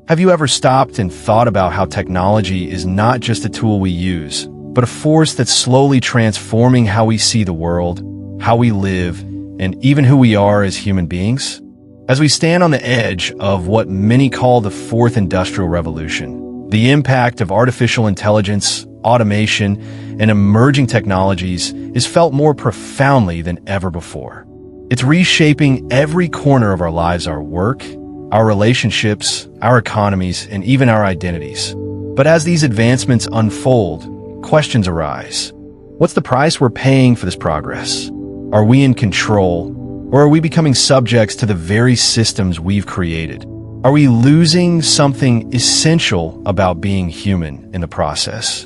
Have you ever stopped and thought about how technology is not just a tool we use, but a force that's slowly transforming how we see the world, how we live, and even who we are as human beings? As we stand on the edge of what many call the fourth industrial revolution, the impact of artificial intelligence, automation, and emerging technologies is felt more profoundly than ever before. It's reshaping every corner of our lives, our work, our relationships, our economies, and even our identities. But as these advancements unfold, questions arise. What's the price we're paying for this progress? Are we in control, or are we becoming subjects to the very systems we've created? Are we losing something essential about being human in the process?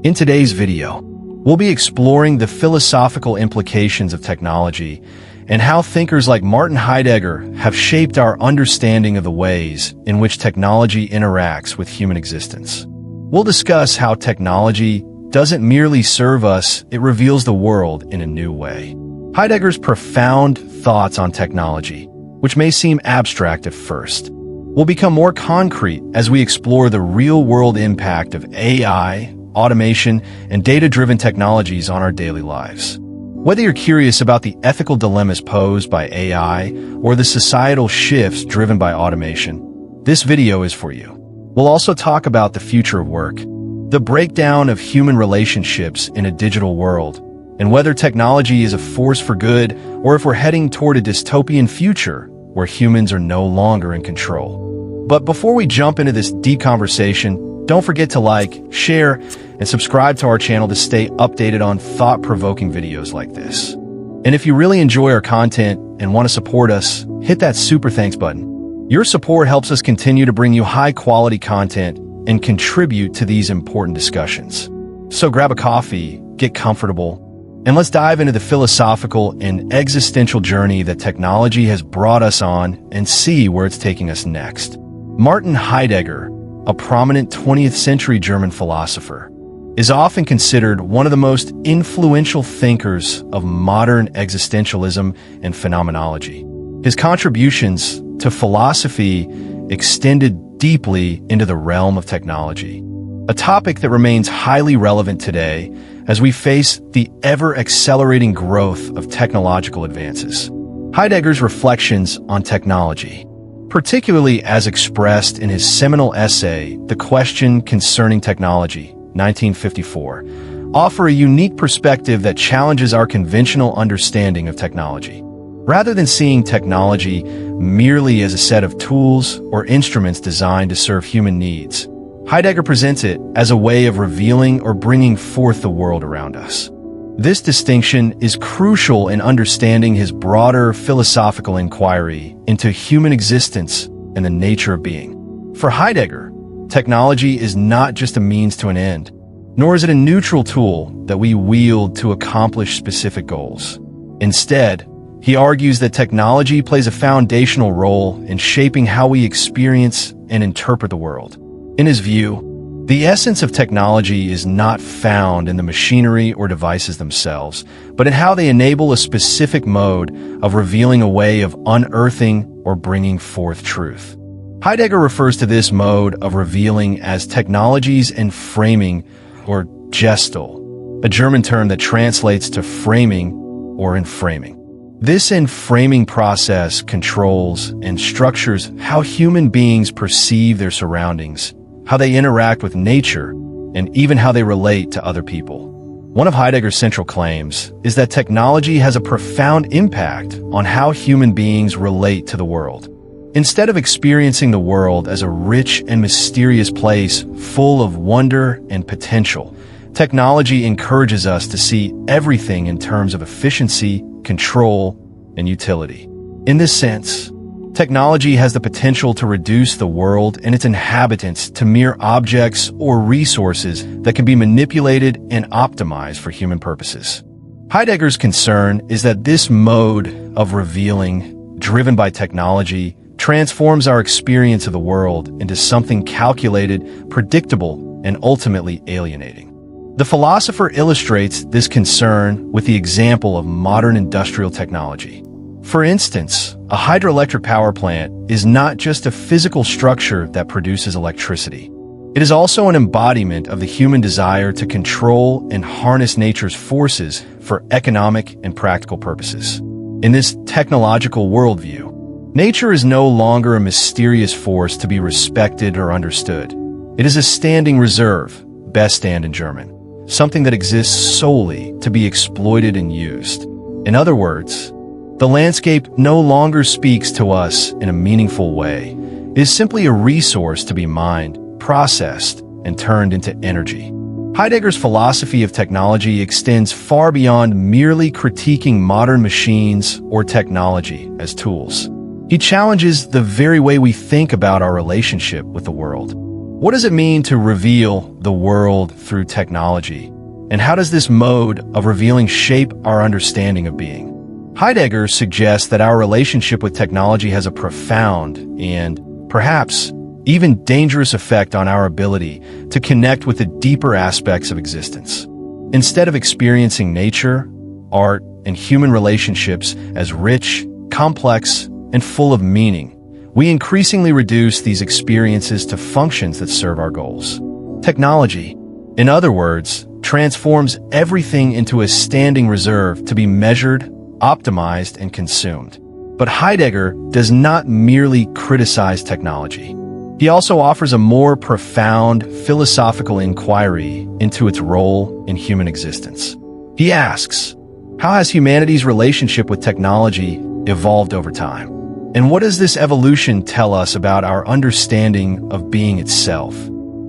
In today's video, we'll be exploring the philosophical implications of technology and how thinkers like Martin Heidegger have shaped our understanding of the ways in which technology interacts with human existence. We'll discuss how technology doesn't merely serve us, it reveals the world in a new way. Heidegger's profound thoughts on technology, which may seem abstract at first, will become more concrete as we explore the real-world impact of AI, automation, and data-driven technologies on our daily lives. Whether you're curious about the ethical dilemmas posed by AI or the societal shifts driven by automation, this video is for you. We'll also talk about the future of work, the breakdown of human relationships in a digital world, and whether technology is a force for good or if we're heading toward a dystopian future where humans are no longer in control. But before we jump into this deep conversation, don't forget to like, share, and subscribe to our channel to stay updated on thought-provoking videos like this. And if you really enjoy our content and want to support us, hit that super thanks button. Your support helps us continue to bring you high-quality content and contribute to these important discussions. So grab a coffee, get comfortable, and let's dive into the philosophical and existential journey that technology has brought us on and see where it's taking us next. Martin Heidegger, a prominent 20th century German philosopher, is often considered one of the most influential thinkers of modern existentialism and phenomenology. His contributions to philosophy extended deeply into the realm of technology, a topic that remains highly relevant today as we face the ever-accelerating growth of technological advances. Heidegger's reflections on technology, particularly as expressed in his seminal essay, The Question Concerning Technology, 1954, offer a unique perspective that challenges our conventional understanding of technology. Rather than seeing technology merely as a set of tools or instruments designed to serve human needs, Heidegger presents it as a way of revealing or bringing forth the world around us. This distinction is crucial in understanding his broader philosophical inquiry into human existence and the nature of being. For Heidegger, technology is not just a means to an end, nor is it a neutral tool that we wield to accomplish specific goals. Instead, he argues that technology plays a foundational role in shaping how we experience and interpret the world. In his view, the essence of technology is not found in the machinery or devices themselves, but in how they enable a specific mode of revealing a way of unearthing or bringing forth truth. Heidegger refers to this mode of revealing as technologies enframing, or Gestal, a German term that translates to framing or enframing. This enframing process controls and structures how human beings perceive their surroundings, how they interact with nature, and even how they relate to other people. One of Heidegger's central claims is that technology has a profound impact on how human beings relate to the world. Instead of experiencing the world as a rich and mysterious place full of wonder and potential, technology encourages us to see everything in terms of efficiency, control, and utility. In this sense, technology has the potential to reduce the world and its inhabitants to mere objects or resources that can be manipulated and optimized for human purposes. Heidegger's concern is that this mode of revealing, driven by technology, transforms our experience of the world into something calculated, predictable, and ultimately alienating. The philosopher illustrates this concern with the example of modern industrial technology. For instance, a hydroelectric power plant is not just a physical structure that produces electricity. It is also an embodiment of the human desire to control and harness nature's forces for economic and practical purposes. In this technological worldview, nature is no longer a mysterious force to be respected or understood. It is a standing reserve, Bestand in German, something that exists solely to be exploited and used. In other words, the landscape no longer speaks to us in a meaningful way. It is simply a resource to be mined, processed, and turned into energy. Heidegger's philosophy of technology extends far beyond merely critiquing modern machines or technology as tools. He challenges the very way we think about our relationship with the world. What does it mean to reveal the world through technology? And how does this mode of revealing shape our understanding of being? Heidegger suggests that our relationship with technology has a profound and, perhaps, even dangerous effect on our ability to connect with the deeper aspects of existence. Instead of experiencing nature, art, and human relationships as rich, complex, and full of meaning, we increasingly reduce these experiences to functions that serve our goals. Technology, in other words, transforms everything into a standing reserve to be measured, optimized, and consumed. But Heidegger does not merely criticize technology. He also offers a more profound philosophical inquiry into its role in human existence. He asks, how has humanity's relationship with technology evolved over time? And what does this evolution tell us about our understanding of being itself?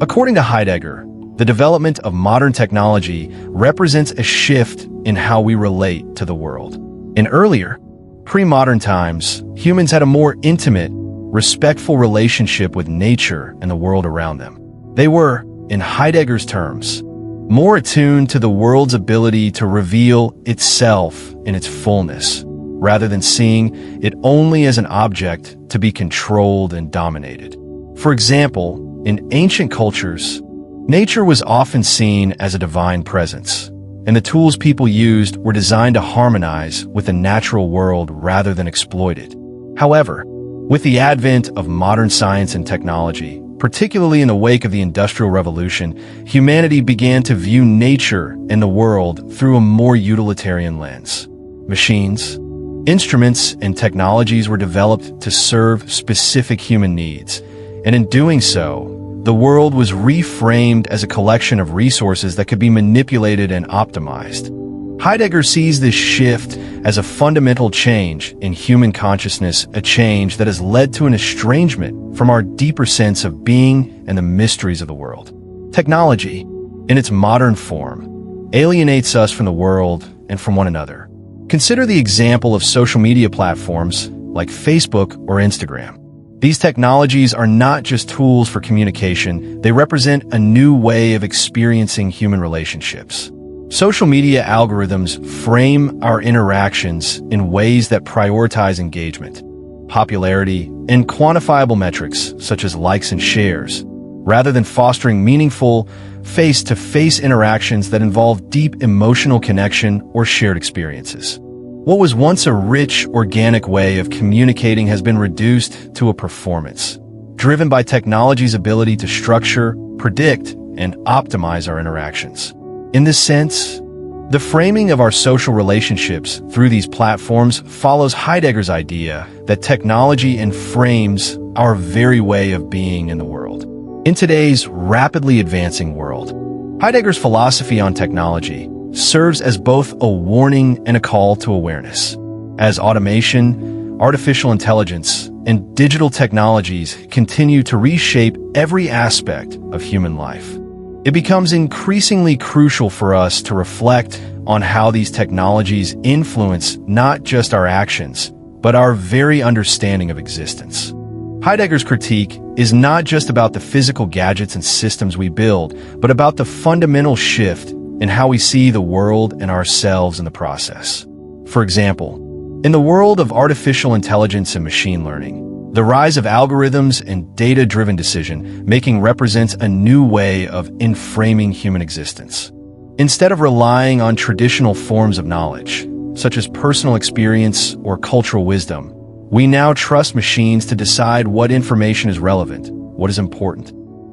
According to Heidegger, the development of modern technology represents a shift in how we relate to the world. In earlier, pre-modern times, humans had a more intimate, respectful relationship with nature and the world around them. They were, in Heidegger's terms, more attuned to the world's ability to reveal itself in its fullness, rather than seeing it only as an object to be controlled and dominated. For example, in ancient cultures, nature was often seen as a divine presence, and the tools people used were designed to harmonize with the natural world rather than exploit it. However, with the advent of modern science and technology, particularly in the wake of the Industrial Revolution, humanity began to view nature and the world through a more utilitarian lens. Machines, instruments, and technologies were developed to serve specific human needs, and in doing so, the world was reframed as a collection of resources that could be manipulated and optimized. Heidegger sees this shift as a fundamental change in human consciousness, a change that has led to an estrangement from our deeper sense of being and the mysteries of the world. Technology, in its modern form, alienates us from the world and from one another. Consider the example of social media platforms like Facebook or Instagram. These technologies are not just tools for communication, they represent a new way of experiencing human relationships. Social media algorithms frame our interactions in ways that prioritize engagement, popularity, and quantifiable metrics such as likes and shares, rather than fostering meaningful, face-to-face interactions that involve deep emotional connection or shared experiences. What was once a rich, organic way of communicating has been reduced to a performance, driven by technology's ability to structure, predict, and optimize our interactions. In this sense, the framing of our social relationships through these platforms follows Heidegger's idea that technology frames our very way of being in the world. In today's rapidly advancing world, Heidegger's philosophy on technology serves as both a warning and a call to awareness. As automation, artificial intelligence, and digital technologies continue to reshape every aspect of human life, it becomes increasingly crucial for us to reflect on how these technologies influence not just our actions, but our very understanding of existence. Heidegger's critique is not just about the physical gadgets and systems we build, but about the fundamental shift in how we see the world and ourselves in the process. For example, in the world of artificial intelligence and machine learning, the rise of algorithms and data-driven decision-making represents a new way of framing human existence. Instead of relying on traditional forms of knowledge, such as personal experience or cultural wisdom, We now trust machines to decide what information is relevant, what is important,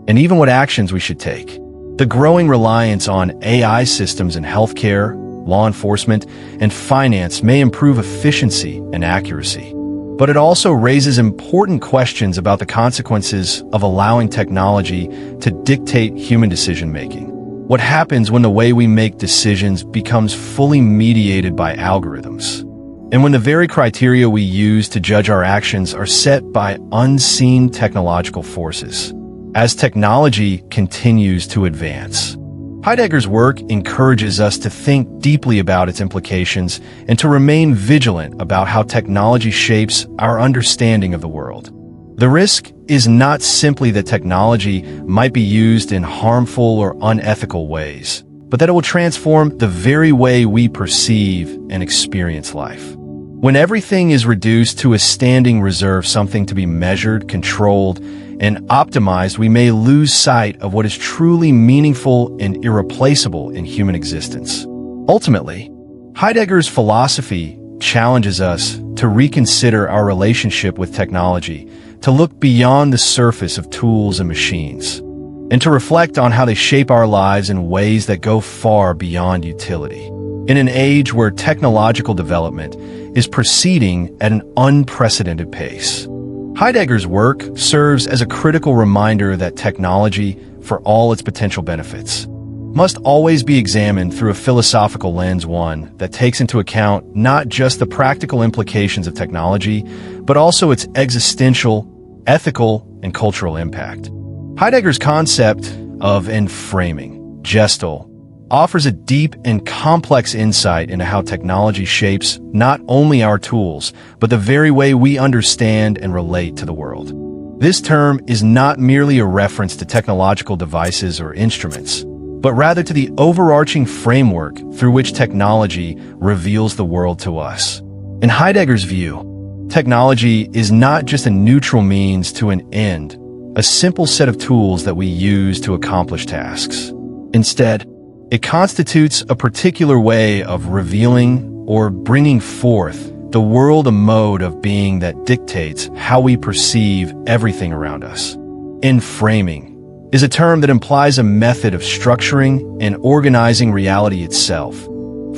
and even what actions we should take. The growing reliance on AI systems in healthcare, law enforcement, and finance may improve efficiency and accuracy. But it also raises important questions about the consequences of allowing technology to dictate human decision-making. What happens when the way we make decisions becomes fully mediated by algorithms? And when the very criteria we use to judge our actions are set by unseen technological forces? As technology continues to advance, Heidegger's work encourages us to think deeply about its implications and to remain vigilant about how technology shapes our understanding of the world. The risk is not simply that technology might be used in harmful or unethical ways, but that it will transform the very way we perceive and experience life. When everything is reduced to a standing reserve, something to be measured, controlled, and optimized, we may lose sight of what is truly meaningful and irreplaceable in human existence. Ultimately, Heidegger's philosophy challenges us to reconsider our relationship with technology, to look beyond the surface of tools and machines, and to reflect on how they shape our lives in ways that go far beyond utility. In an age where technological development is proceeding at an unprecedented pace, Heidegger's work serves as a critical reminder that technology, for all its potential benefits, must always be examined through a philosophical lens, one that takes into account not just the practical implications of technology, but also its existential, ethical, and cultural impact. Heidegger's concept of enframing, Gestalt, offers a deep and complex insight into how technology shapes not only our tools, but the very way we understand and relate to the world. This term is not merely a reference to technological devices or instruments, but rather to the overarching framework through which technology reveals the world to us. In Heidegger's view, technology is not just a neutral means to an end, a simple set of tools that we use to accomplish tasks. Instead, it constitutes a particular way of revealing or bringing forth the world, a mode of being that dictates how we perceive everything around us. Enframing is a term that implies a method of structuring and organizing reality itself,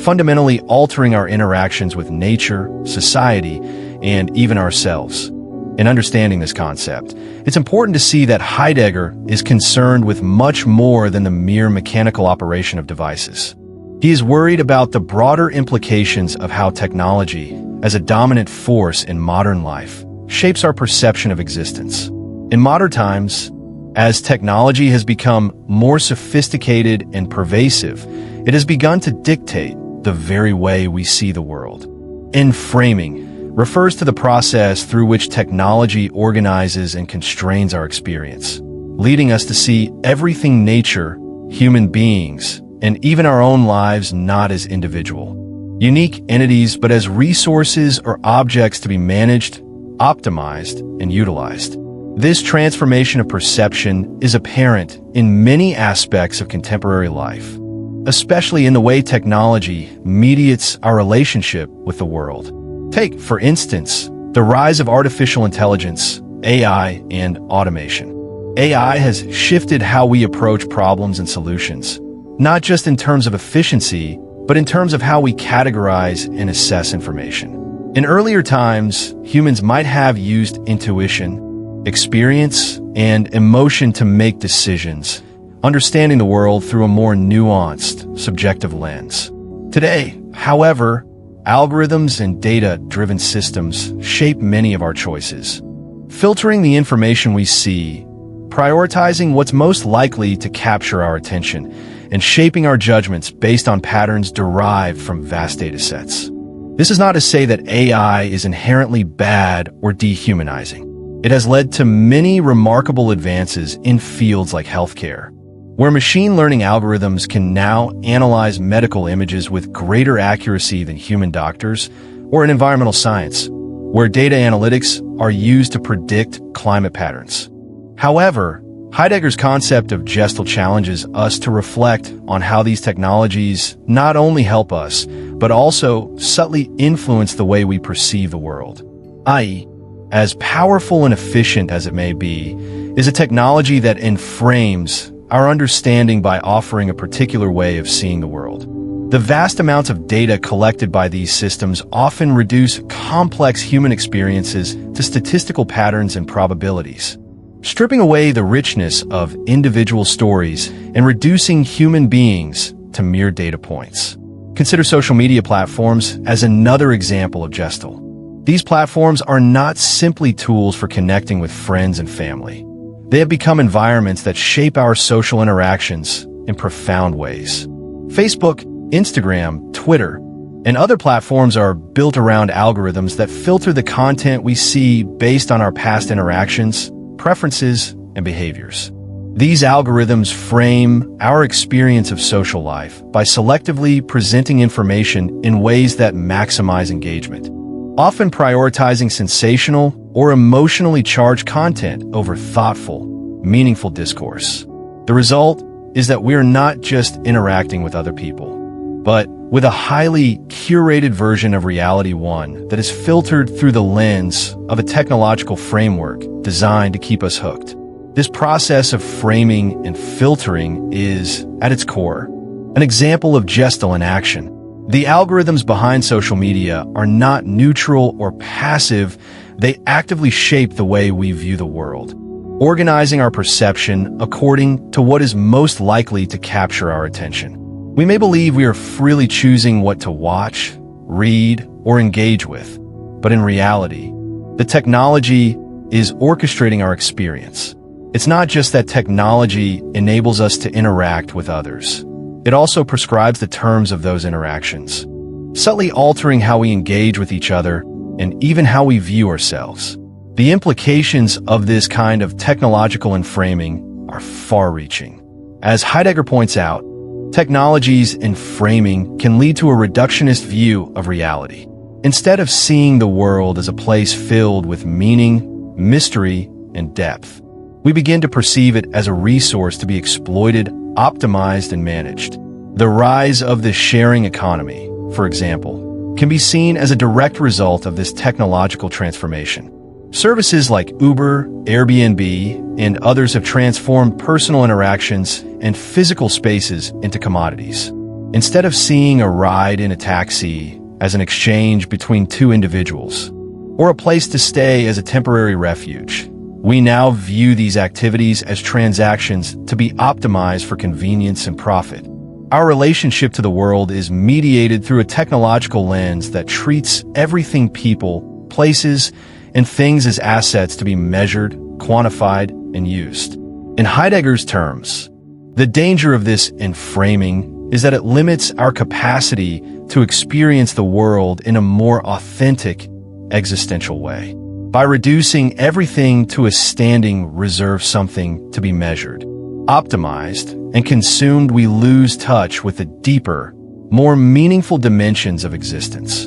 fundamentally altering our interactions with nature, society, and even ourselves. In understanding this concept, it's important to see that Heidegger is concerned with much more than the mere mechanical operation of devices. He is worried about the broader implications of how technology, as a dominant force in modern life, shapes our perception of existence. In modern times, as technology has become more sophisticated and pervasive, it has begun to dictate the very way we see the world. Enframing refers to the process through which technology organizes and constrains our experience, leading us to see everything, nature, human beings, and even our own lives, not as individual, unique entities, but as resources or objects to be managed, optimized, and utilized. This transformation of perception is apparent in many aspects of contemporary life, especially in the way technology mediates our relationship with the world. Take, for instance, the rise of artificial intelligence, AI, and automation. AI has shifted how we approach problems and solutions, not just in terms of efficiency, but in terms of how we categorize and assess information. In earlier times, humans might have used intuition, experience, and emotion to make decisions, understanding the world through a more nuanced, subjective lens. Today, however, algorithms and data-driven systems shape many of our choices, filtering the information we see, prioritizing what's most likely to capture our attention, and shaping our judgments based on patterns derived from vast data sets. This is not to say that AI is inherently bad or dehumanizing. It has led to many remarkable advances in fields like healthcare, where machine learning algorithms can now analyze medical images with greater accuracy than human doctors, or in environmental science, where data analytics are used to predict climate patterns. However, Heidegger's concept of Gestalt challenges us to reflect on how these technologies not only help us, but also subtly influence the way we perceive the world. i.e., as powerful and efficient as it may be, is a technology that inframes our understanding by offering a particular way of seeing the world. The vast amounts of data collected by these systems often reduce complex human experiences to statistical patterns and probabilities, stripping away the richness of individual stories and reducing human beings to mere data points. Consider social media platforms as another example of Gestalt. These platforms are not simply tools for connecting with friends and family. They have become environments that shape our social interactions in profound ways. Facebook, Instagram, Twitter, and other platforms are built around algorithms that filter the content we see based on our past interactions, preferences, and behaviors. These algorithms frame our experience of social life by selectively presenting information in ways that maximize engagement, often prioritizing sensational or emotionally charged content over thoughtful, meaningful discourse. The result is that we are not just interacting with other people, but with a highly curated version of reality, one that is filtered through the lens of a technological framework designed to keep us hooked. This process of framing and filtering is, at its core, an example of Gestalt in action. The algorithms behind social media are not neutral or passive. They actively shape the way we view the world, organizing our perception according to what is most likely to capture our attention. We may believe we are freely choosing what to watch, read, or engage with, but in reality, the technology is orchestrating our experience. It's not just that technology enables us to interact with others. It also prescribes the terms of those interactions, subtly altering how we engage with each other and even how we view ourselves. The implications of this kind of technological inframing are far-reaching. As Heidegger points out, technologies and framing can lead to a reductionist view of reality. Instead of seeing the world as a place filled with meaning, mystery, and depth, we begin to perceive it as a resource to be exploited, optimized, and managed. The rise of the sharing economy, for example, can be seen as a direct result of this technological transformation. Services like Uber, Airbnb, and others have transformed personal interactions and physical spaces into commodities. Instead of seeing a ride in a taxi as an exchange between two individuals, or a place to stay as a temporary refuge, we now view these activities as transactions to be optimized for convenience and profit. Our relationship to the world is mediated through a technological lens that treats everything, people, places, and things as assets to be measured, quantified, and used. In Heidegger's terms, the danger of this inframing is that it limits our capacity to experience the world in a more authentic, existential way. By reducing everything to a standing reserve, something to be measured, optimized, and consumed, we lose touch with the deeper, more meaningful dimensions of existence.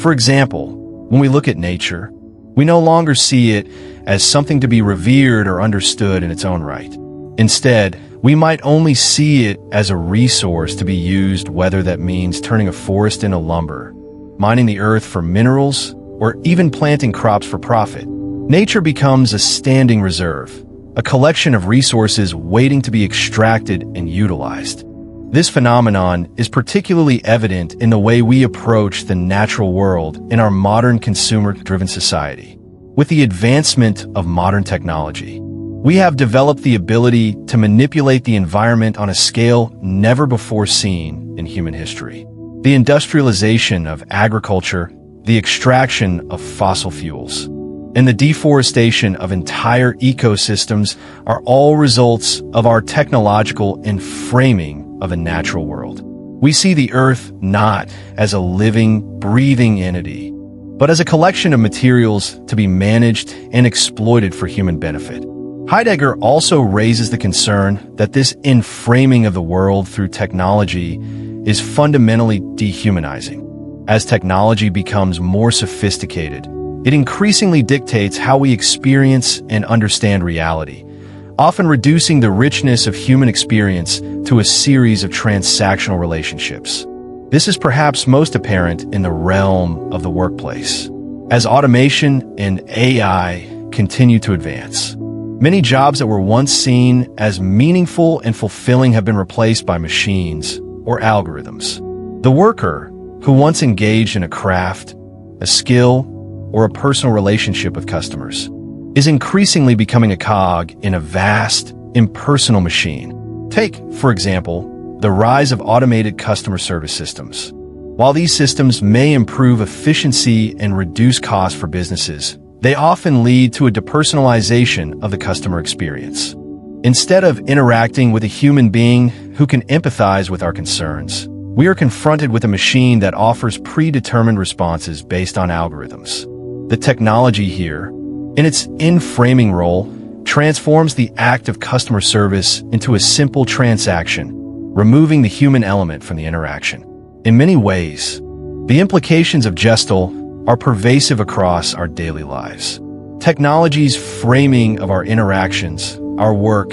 For example, when we look at nature, we no longer see it as something to be revered or understood in its own right. Instead, we might only see it as a resource to be used, whether that means turning a forest into lumber, mining the earth for minerals, or even planting crops for profit. Nature becomes a standing reserve, a collection of resources waiting to be extracted and utilized. This phenomenon is particularly evident in the way we approach the natural world in our modern consumer-driven society. With the advancement of modern technology, we have developed the ability to manipulate the environment on a scale never before seen in human history. The industrialization of agriculture, the extraction of fossil fuels, and the deforestation of entire ecosystems are all results of our technological inframing of a natural world. We see the Earth not as a living, breathing entity, but as a collection of materials to be managed and exploited for human benefit. Heidegger also raises the concern that this inframing of the world through technology is fundamentally dehumanizing. As technology becomes more sophisticated, it increasingly dictates how we experience and understand reality, often reducing the richness of human experience to a series of transactional relationships. This is perhaps most apparent in the realm of the workplace. As automation and AI continue to advance, many jobs that were once seen as meaningful and fulfilling have been replaced by machines or algorithms. The worker, who once engaged in a craft, a skill, or a personal relationship with customers, is increasingly becoming a cog in a vast, impersonal machine. Take, for example, the rise of automated customer service systems. While these systems may improve efficiency and reduce costs for businesses, they often lead to a depersonalization of the customer experience. Instead of interacting with a human being who can empathize with our concerns, we are confronted with a machine that offers predetermined responses based on algorithms. The technology here, in its in-framing role, transforms the act of customer service into a simple transaction, removing the human element from the interaction. In many ways, the implications of Gestalt are pervasive across our daily lives. Technology's framing of our interactions, our work,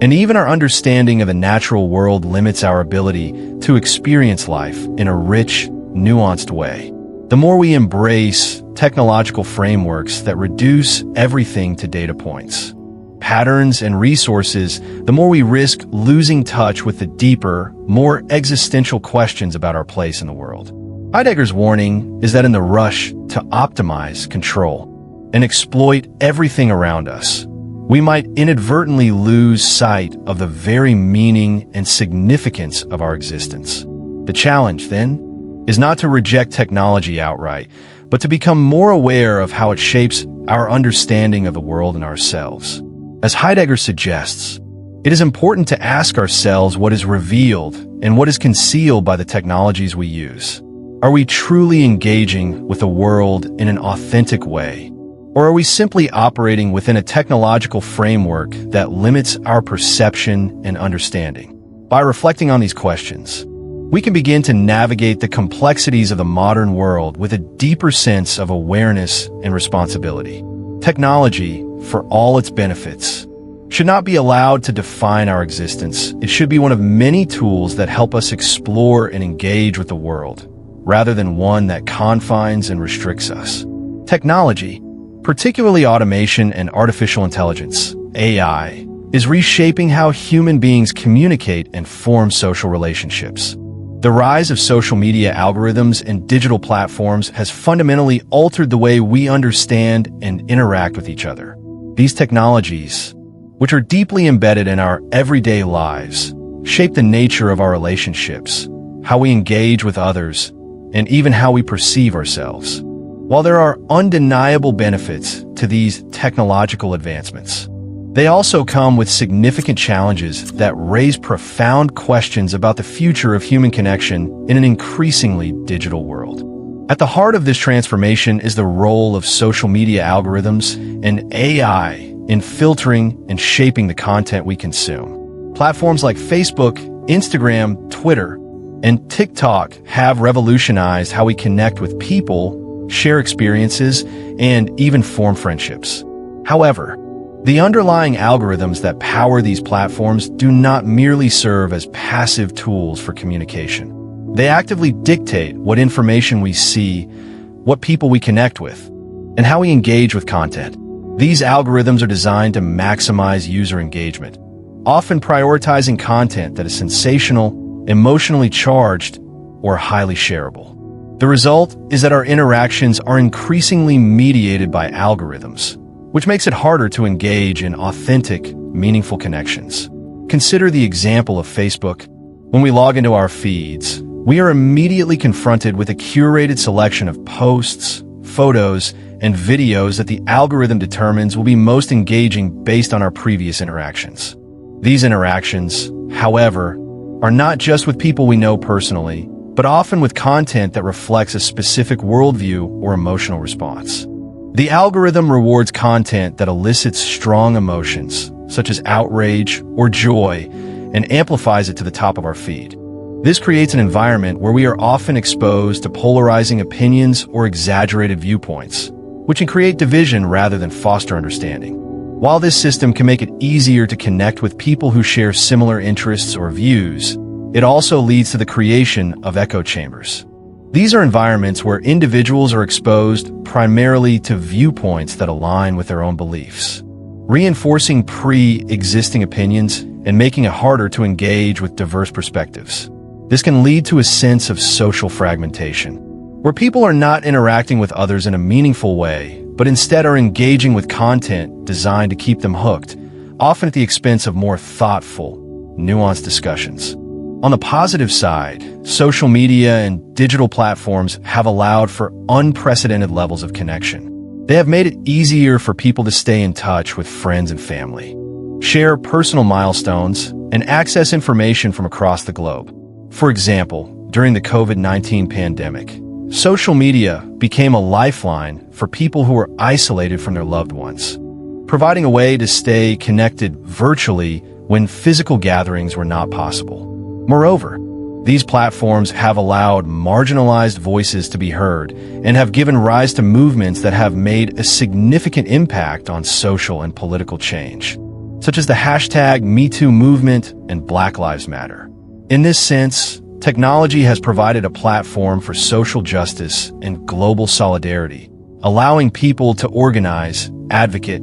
and even our understanding of the natural world limits our ability to experience life in a rich, nuanced way. The more we embrace technological frameworks that reduce everything to data points, patterns, and resources, the more we risk losing touch with the deeper, more existential questions about our place in the world. Heidegger's warning is that in the rush to optimize, control, and exploit everything around us, we might inadvertently lose sight of the very meaning and significance of our existence. The challenge, then, is not to reject technology outright, but to become more aware of how it shapes our understanding of the world and ourselves. As Heidegger suggests, it is important to ask ourselves what is revealed and what is concealed by the technologies we use. Are we truly engaging with the world in an authentic way? Or are we simply operating within a technological framework that limits our perception and understanding? By reflecting on these questions, we can begin to navigate the complexities of the modern world with a deeper sense of awareness and responsibility. Technology, for all its benefits, should not be allowed to define our existence. It should be one of many tools that help us explore and engage with the world, rather than one that confines and restricts us. Technology, particularly automation and artificial intelligence, AI, is reshaping how human beings communicate and form social relationships. The rise of social media algorithms and digital platforms has fundamentally altered the way we understand and interact with each other. These technologies, which are deeply embedded in our everyday lives, shape the nature of our relationships, how we engage with others, and even how we perceive ourselves. While there are undeniable benefits to these technological advancements, they also come with significant challenges that raise profound questions about the future of human connection in an increasingly digital world. At the heart of this transformation is the role of social media algorithms and AI in filtering and shaping the content we consume. Platforms like Facebook, Instagram, Twitter, and TikTok have revolutionized how we connect with people, share experiences, and even form friendships. However, the underlying algorithms that power these platforms do not merely serve as passive tools for communication. They actively dictate what information we see, what people we connect with, and how we engage with content. These algorithms are designed to maximize user engagement, often prioritizing content that is sensational, emotionally charged, or highly shareable. The result is that our interactions are increasingly mediated by algorithms, which makes it harder to engage in authentic, meaningful connections. Consider the example of Facebook. When we log into our feeds, we are immediately confronted with a curated selection of posts, photos, and videos that the algorithm determines will be most engaging based on our previous interactions. These interactions, however, are not just with people we know personally, but often with content that reflects a specific worldview or emotional response. The algorithm rewards content that elicits strong emotions, such as outrage or joy, and amplifies it to the top of our feed. This creates an environment where we are often exposed to polarizing opinions or exaggerated viewpoints, which can create division rather than foster understanding. While this system can make it easier to connect with people who share similar interests or views, it also leads to the creation of echo chambers. These are environments where individuals are exposed primarily to viewpoints that align with their own beliefs, reinforcing pre-existing opinions and making it harder to engage with diverse perspectives. This can lead to a sense of social fragmentation, where people are not interacting with others in a meaningful way, but instead are engaging with content designed to keep them hooked, often at the expense of more thoughtful, nuanced discussions. On the positive side, social media and digital platforms have allowed for unprecedented levels of connection. They have made it easier for people to stay in touch with friends and family, share personal milestones, and access information from across the globe. For example, during the COVID-19 pandemic, social media became a lifeline for people who were isolated from their loved ones, providing a way to stay connected virtually when physical gatherings were not possible. Moreover, these platforms have allowed marginalized voices to be heard and have given rise to movements that have made a significant impact on social and political change, such as the hashtag #MeToo movement and Black Lives Matter. In this sense, technology has provided a platform for social justice and global solidarity, allowing people to organize, advocate,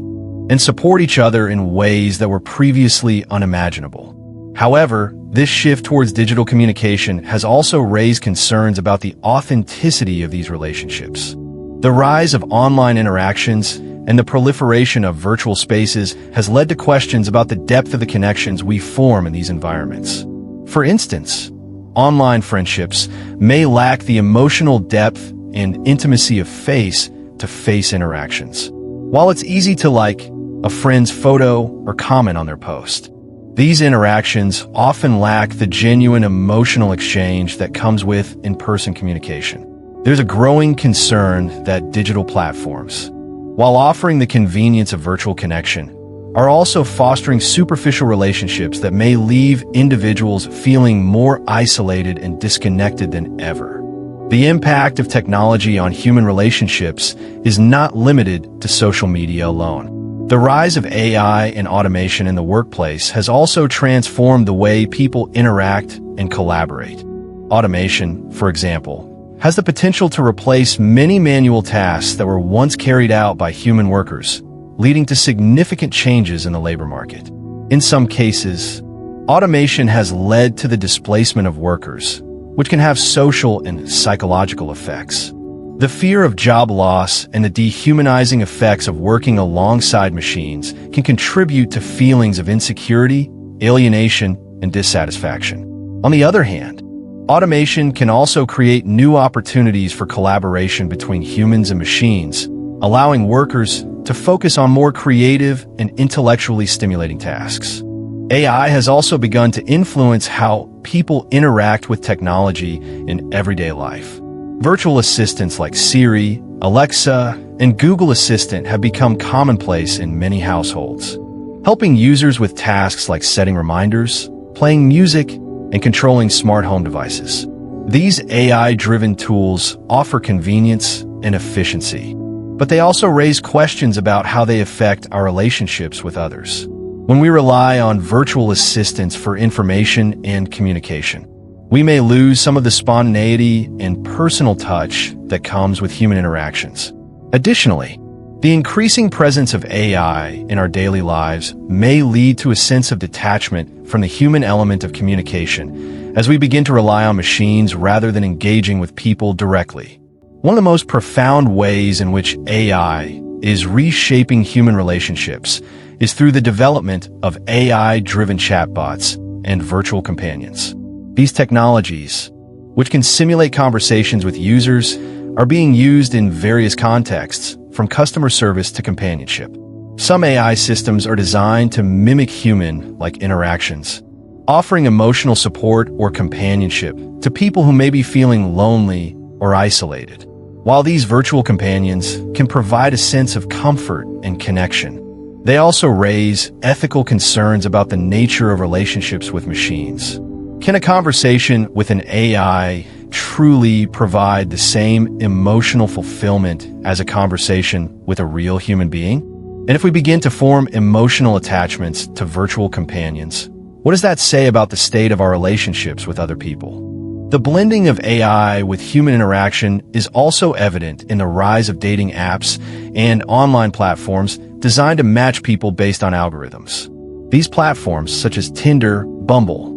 and support each other in ways that were previously unimaginable. However, this shift towards digital communication has also raised concerns about the authenticity of these relationships. The rise of online interactions and the proliferation of virtual spaces has led to questions about the depth of the connections we form in these environments. For instance, online friendships may lack the emotional depth and intimacy of face-to-face interactions. While it's easy to like a friend's photo or comment on their post, these interactions often lack the genuine emotional exchange that comes with in-person communication. There's a growing concern that digital platforms, while offering the convenience of virtual connection, are also fostering superficial relationships that may leave individuals feeling more isolated and disconnected than ever. The impact of technology on human relationships is not limited to social media alone. The rise of AI and automation in the workplace has also transformed the way people interact and collaborate. Automation, for example, has the potential to replace many manual tasks that were once carried out by human workers, leading to significant changes in the labor market. In some cases, automation has led to the displacement of workers, which can have social and psychological effects. The fear of job loss and the dehumanizing effects of working alongside machines can contribute to feelings of insecurity, alienation, and dissatisfaction. On the other hand, automation can also create new opportunities for collaboration between humans and machines, allowing workers to focus on more creative and intellectually stimulating tasks. AI has also begun to influence how people interact with technology in everyday life. Virtual assistants like Siri, Alexa, and Google Assistant have become commonplace in many households, helping users with tasks like setting reminders, playing music, and controlling smart home devices. These AI-driven tools offer convenience and efficiency, but they also raise questions about how they affect our relationships with others. When we rely on virtual assistants for information and communication, we may lose some of the spontaneity and personal touch that comes with human interactions. Additionally, the increasing presence of AI in our daily lives may lead to a sense of detachment from the human element of communication as we begin to rely on machines rather than engaging with people directly. One of the most profound ways in which AI is reshaping human relationships is through the development of AI-driven chatbots and virtual companions. These technologies, which can simulate conversations with users, are being used in various contexts, from customer service to companionship. Some AI systems are designed to mimic human-like interactions, offering emotional support or companionship to people who may be feeling lonely or isolated. While these virtual companions can provide a sense of comfort and connection, they also raise ethical concerns about the nature of relationships with machines. Can a conversation with an AI truly provide the same emotional fulfillment as a conversation with a real human being? And if we begin to form emotional attachments to virtual companions, what does that say about the state of our relationships with other people? The blending of AI with human interaction is also evident in the rise of dating apps and online platforms designed to match people based on algorithms. These platforms, such as Tinder, Bumble,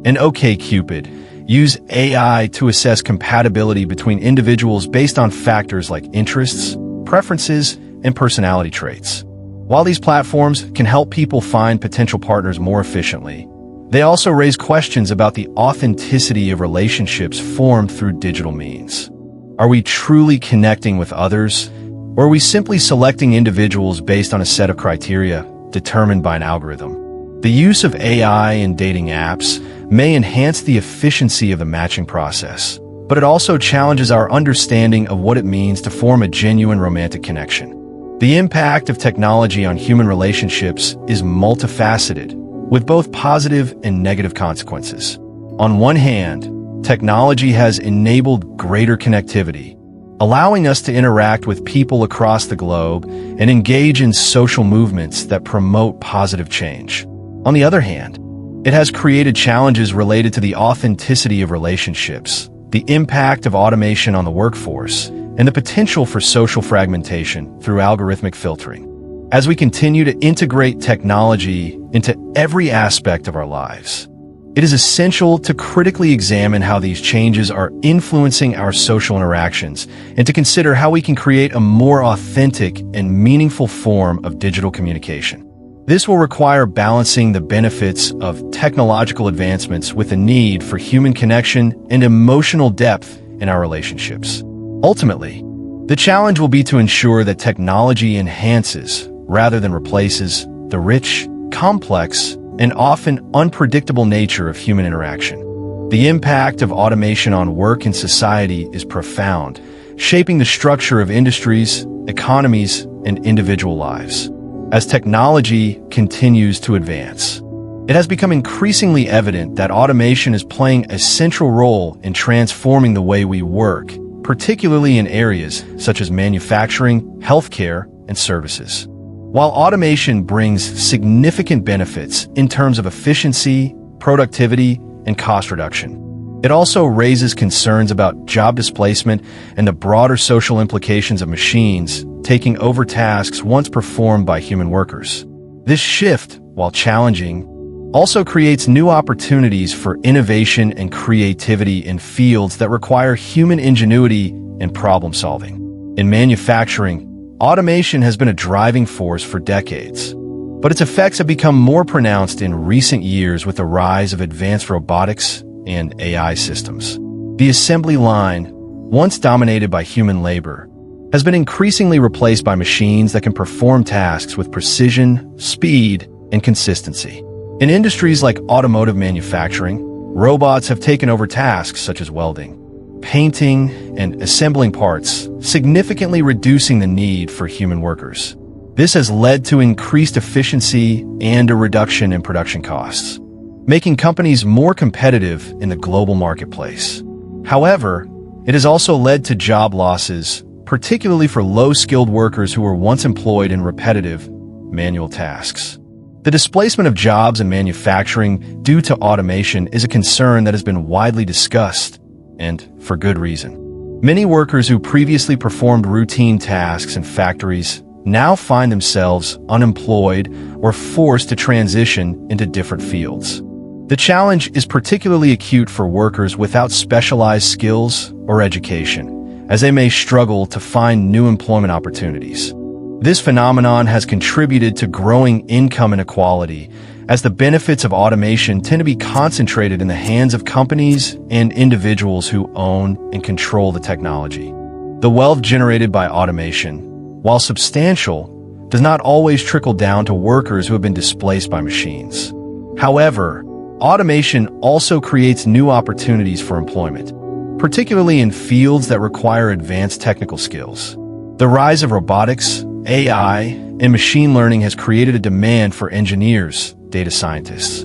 and OkCupid, use AI to assess compatibility between individuals based on factors like interests, preferences, and personality traits. While these platforms can help people find potential partners more efficiently, they also raise questions about the authenticity of relationships formed through digital means. Are we truly connecting with others, or are we simply selecting individuals based on a set of criteria determined by an algorithm? The use of AI in dating apps may enhance the efficiency of the matching process, but it also challenges our understanding of what it means to form a genuine romantic connection. The impact of technology on human relationships is multifaceted, with both positive and negative consequences. On one hand, technology has enabled greater connectivity, allowing us to interact with people across the globe and engage in social movements that promote positive change. On the other hand, it has created challenges related to the authenticity of relationships, the impact of automation on the workforce, and the potential for social fragmentation through algorithmic filtering. As we continue to integrate technology into every aspect of our lives, it is essential to critically examine how these changes are influencing our social interactions and to consider how we can create a more authentic and meaningful form of digital communication. This will require balancing the benefits of technological advancements with the need for human connection and emotional depth in our relationships. Ultimately, the challenge will be to ensure that technology enhances, rather than replaces, the rich, complex, and often unpredictable nature of human interaction. The impact of automation on work and society is profound, shaping the structure of industries, economies, and individual lives. As technology continues to advance, it has become increasingly evident that automation is playing a central role in transforming the way we work, particularly in areas such as manufacturing, healthcare, and services. While automation brings significant benefits in terms of efficiency, productivity, and cost reduction, it also raises concerns about job displacement and the broader social implications of machines taking over tasks once performed by human workers. This shift, while challenging, also creates new opportunities for innovation and creativity in fields that require human ingenuity and problem-solving. In manufacturing, automation has been a driving force for decades, but its effects have become more pronounced in recent years with the rise of advanced robotics and AI systems. The assembly line, once dominated by human labor, has been increasingly replaced by machines that can perform tasks with precision, speed, and consistency. In industries like automotive manufacturing, robots have taken over tasks such as welding, painting, and assembling parts, significantly reducing the need for human workers. This has led to increased efficiency and a reduction in production costs, making companies more competitive in the global marketplace. However, it has also led to job losses, particularly for low-skilled workers who were once employed in repetitive, manual tasks. The displacement of jobs in manufacturing due to automation is a concern that has been widely discussed, and for good reason. Many workers who previously performed routine tasks in factories now find themselves unemployed or forced to transition into different fields. The challenge is particularly acute for workers without specialized skills or education, as they may struggle to find new employment opportunities. This phenomenon has contributed to growing income inequality, as the benefits of automation tend to be concentrated in the hands of companies and individuals who own and control the technology. The wealth generated by automation, while substantial, does not always trickle down to workers who have been displaced by machines. However, automation also creates new opportunities for employment, particularly in fields that require advanced technical skills. The rise of robotics, AI, and machine learning has created a demand for engineers, data scientists,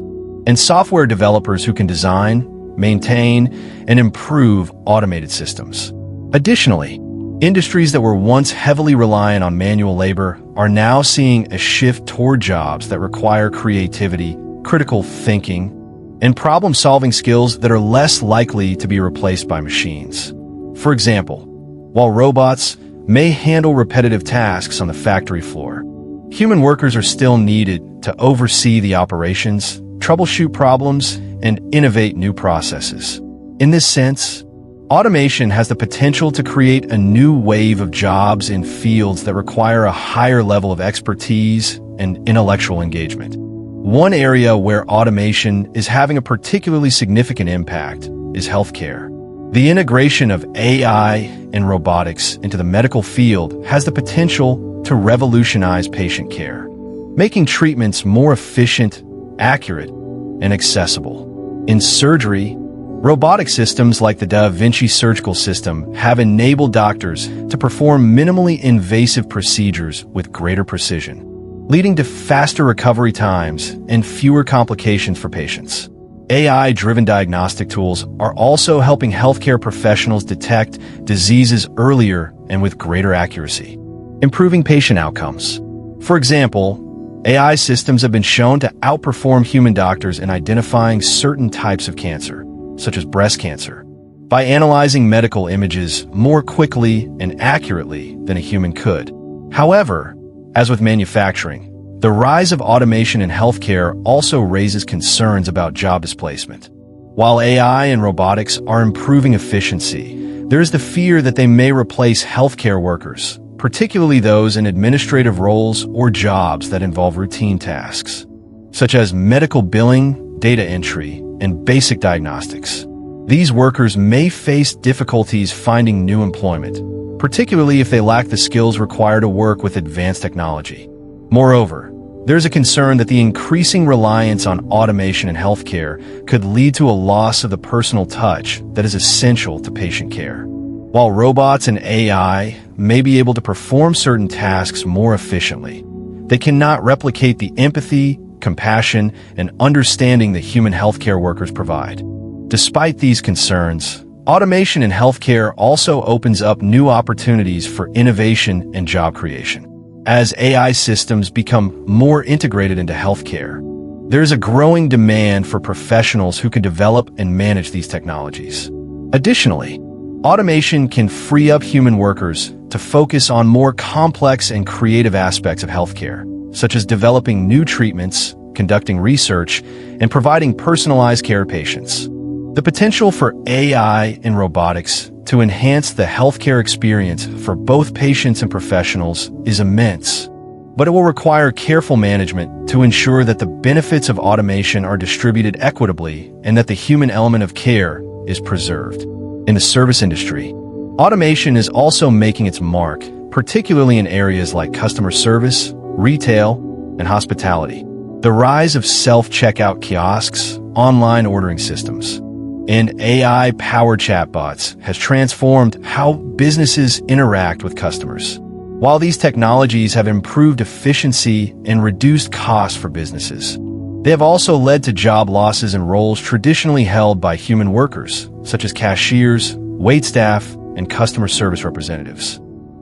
and software developers who can design, maintain, and improve automated systems. Additionally, industries that were once heavily reliant on manual labor are now seeing a shift toward jobs that require creativity, critical thinking, and problem-solving skills that are less likely to be replaced by machines. For example, while robots may handle repetitive tasks on the factory floor, human workers are still needed to oversee the operations, troubleshoot problems, and innovate new processes. In this sense, automation has the potential to create a new wave of jobs in fields that require a higher level of expertise and intellectual engagement. One area where automation is having a particularly significant impact is healthcare. The integration of AI and robotics into the medical field has the potential to revolutionize patient care, making treatments more efficient, accurate, and accessible. In surgery, robotic systems like the Da Vinci surgical system have enabled doctors to perform minimally invasive procedures with greater precision, leading to faster recovery times and fewer complications for patients. AI-driven diagnostic tools are also helping healthcare professionals detect diseases earlier and with greater accuracy, improving patient outcomes. For example, AI systems have been shown to outperform human doctors in identifying certain types of cancer, such as breast cancer, by analyzing medical images more quickly and accurately than a human could. However, as with manufacturing, the rise of automation in healthcare also raises concerns about job displacement. While AI and robotics are improving efficiency, there is the fear that they may replace healthcare workers, particularly those in administrative roles or jobs that involve routine tasks, such as medical billing, data entry, and basic diagnostics. These workers may face difficulties finding new employment, particularly if they lack the skills required to work with advanced technology. Moreover, there's a concern that the increasing reliance on automation in healthcare could lead to a loss of the personal touch that is essential to patient care. While robots and AI may be able to perform certain tasks more efficiently, they cannot replicate the empathy, compassion, and understanding that human healthcare workers provide. Despite these concerns, automation in healthcare also opens up new opportunities for innovation and job creation. As AI systems become more integrated into healthcare, there is a growing demand for professionals who can develop and manage these technologies. Additionally, automation can free up human workers to focus on more complex and creative aspects of healthcare, such as developing new treatments, conducting research, and providing personalized care to patients. The potential for AI and robotics to enhance the healthcare experience for both patients and professionals is immense, but it will require careful management to ensure that the benefits of automation are distributed equitably and that the human element of care is preserved. In the service industry, automation is also making its mark, particularly in areas like customer service, retail, and hospitality. The rise of self-checkout kiosks, online ordering systems, and AI-powered chatbots has transformed how businesses interact with customers. While these technologies have improved efficiency and reduced costs for businesses, they have also led to job losses in roles traditionally held by human workers, such as cashiers, waitstaff, and customer service representatives.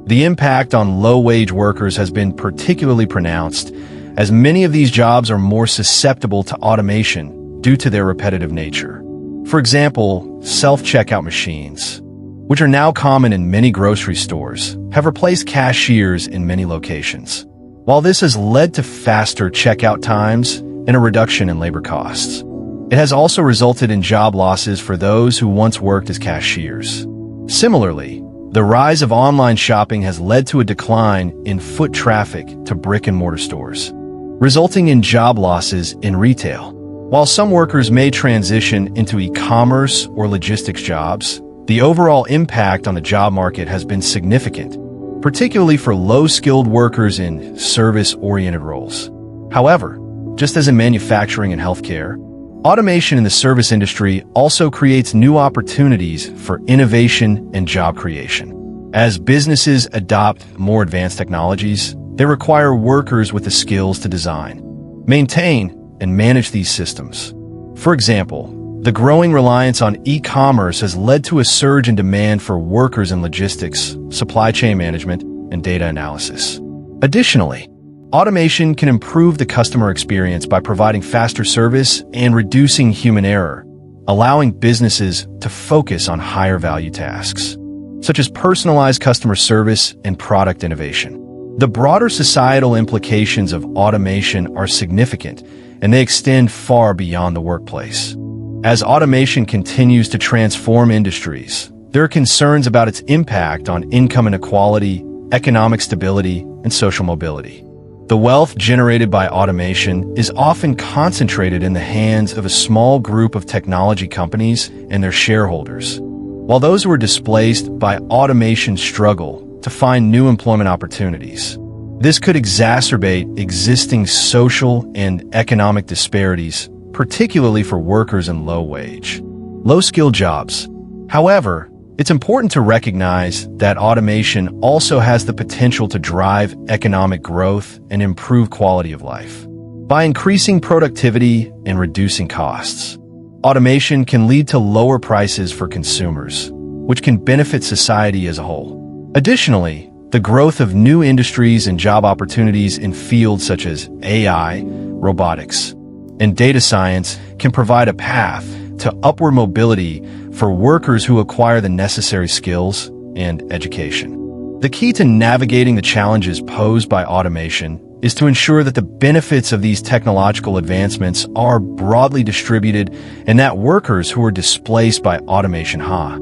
The impact on low-wage workers has been particularly pronounced, as many of these jobs are more susceptible to automation due to their repetitive nature. For example, self-checkout machines, which are now common in many grocery stores, have replaced cashiers in many locations. While this has led to faster checkout times and a reduction in labor costs, it has also resulted in job losses for those who once worked as cashiers. Similarly, the rise of online shopping has led to a decline in foot traffic to brick-and-mortar stores, resulting in job losses in retail. While some workers may transition into e-commerce or logistics jobs, the overall impact on the job market has been significant, particularly for low-skilled workers in service-oriented roles. However, just as in manufacturing and healthcare, automation in the service industry also creates new opportunities for innovation and job creation. As businesses adopt more advanced technologies, they require workers with the skills to design, maintain, and manage these systems. For example, the growing reliance on e-commerce has led to a surge in demand for workers in logistics, supply chain management, and data analysis. Additionally, Automation can improve the customer experience by providing faster service and reducing human error, allowing businesses to focus on higher value tasks, such as personalized customer service and product innovation. The broader societal implications of automation are significant, and they extend far beyond the workplace. As automation continues to transform industries, there are concerns about its impact on income inequality, economic stability, and social mobility. The wealth generated by automation is often concentrated in the hands of a small group of technology companies and their shareholders, while those who are displaced by automation struggle to find new employment opportunities. This could exacerbate existing social and economic disparities, particularly for workers in low-wage, low-skilled jobs. However, it's important to recognize that automation also has the potential to drive economic growth and improve quality of life. By increasing productivity and reducing costs, automation can lead to lower prices for consumers, which can benefit society as a whole. Additionally, the growth of new industries and job opportunities in fields such as AI, robotics, and data science can provide a path to upward mobility for workers who acquire the necessary skills and education. The key to navigating the challenges posed by automation is to ensure that the benefits of these technological advancements are broadly distributed and that workers who are displaced by automation have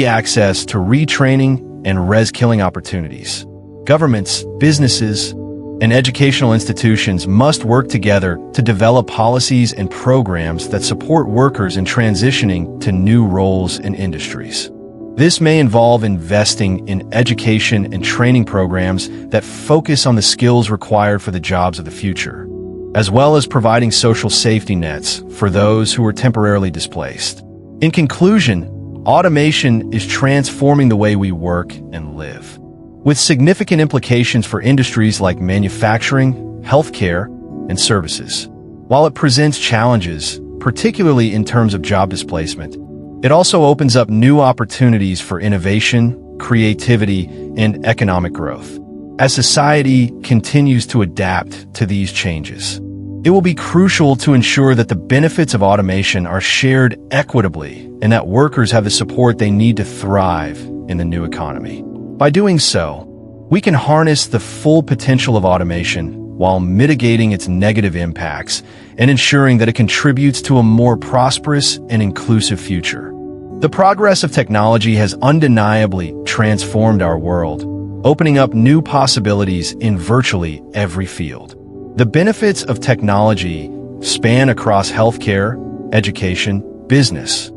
access to retraining and res-skilling opportunities. Governments, businesses, and educational institutions must work together to develop policies and programs that support workers in transitioning to new roles and industries. This may involve investing in education and training programs that focus on the skills required for the jobs of the future, as well as providing social safety nets for those who are temporarily displaced. In conclusion, automation is transforming the way we work and live, with significant implications for industries like manufacturing, healthcare, and services. While it presents challenges, particularly in terms of job displacement, it also opens up new opportunities for innovation, creativity, and economic growth. As society continues to adapt to these changes, it will be crucial to ensure that the benefits of automation are shared equitably and that workers have the support they need to thrive in the new economy. By doing so, we can harness the full potential of automation while mitigating its negative impacts and ensuring that it contributes to a more prosperous and inclusive future. The progress of technology has undeniably transformed our world, opening up new possibilities in virtually every field. The benefits of technology span across healthcare, education, business,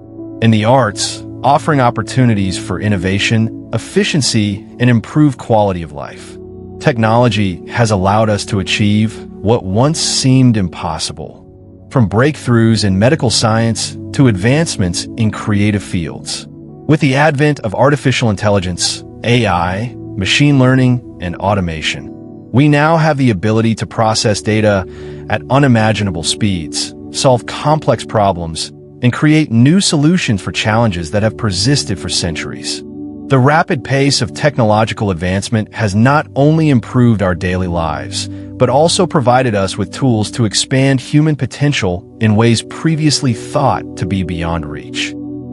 and the arts, offering opportunities for innovation, efficiency, and improved quality of life. Technology has allowed us to achieve what once seemed impossible, from breakthroughs in medical science to advancements in creative fields. With the advent of artificial intelligence, AI, machine learning, and automation, we now have the ability to process data at unimaginable speeds, solve complex problems, and create new solutions for challenges that have persisted for centuries. The rapid pace of technological advancement has not only improved our daily lives, but also provided us with tools to expand human potential in ways previously thought to be beyond reach.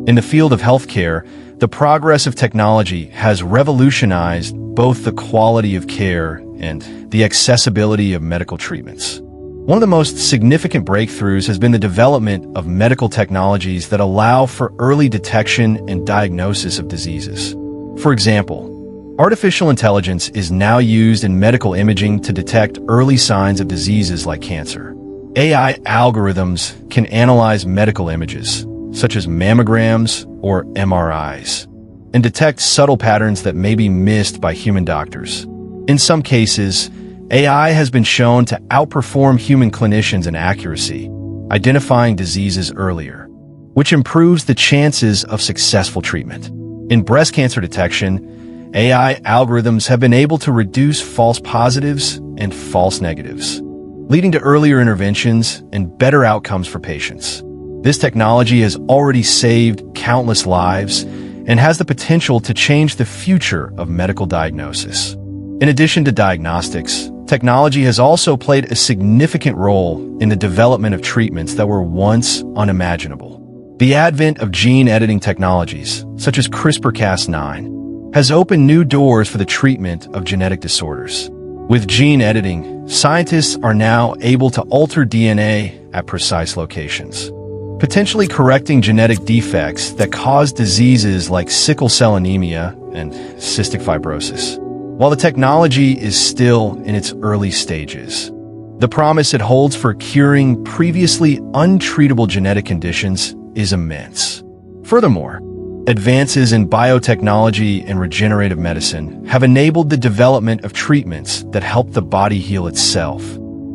In the field of healthcare, the progress of technology has revolutionized both the quality of care and the accessibility of medical treatments. One of the most significant breakthroughs has been the development of medical technologies that allow for early detection and diagnosis of diseases. For example, artificial intelligence is now used in medical imaging to detect early signs of diseases like cancer. AI algorithms can analyze medical images, such as mammograms or MRIs, and detect subtle patterns that may be missed by human doctors. In some cases, AI has been shown to outperform human clinicians in accuracy, identifying diseases earlier, which improves the chances of successful treatment. In breast cancer detection, AI algorithms have been able to reduce false positives and false negatives, leading to earlier interventions and better outcomes for patients. This technology has already saved countless lives and has the potential to change the future of medical diagnosis. In addition to diagnostics, technology has also played a significant role in the development of treatments that were once unimaginable. The advent of gene editing technologies, such as CRISPR-Cas9, has opened new doors for the treatment of genetic disorders. With gene editing, scientists are now able to alter DNA at precise locations, potentially correcting genetic defects that cause diseases like sickle cell anemia and cystic fibrosis. While the technology is still in its early stages, the promise it holds for curing previously untreatable genetic conditions is immense. Furthermore, advances in biotechnology and regenerative medicine have enabled the development of treatments that help the body heal itself.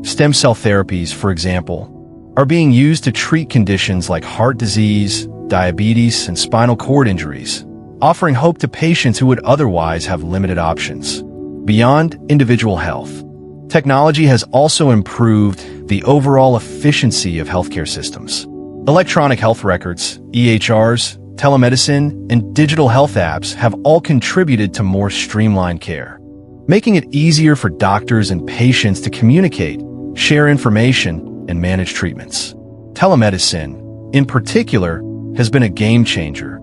Stem cell therapies, for example, are being used to treat conditions like heart disease, diabetes, and spinal cord injuries, offering hope to patients who would otherwise have limited options. Beyond individual health, technology has also improved the overall efficiency of healthcare systems. Electronic health records, EHRs, telemedicine, and digital health apps have all contributed to more streamlined care, making it easier for doctors and patients to communicate, share information, and manage treatments. Telemedicine, in particular, has been a game changer,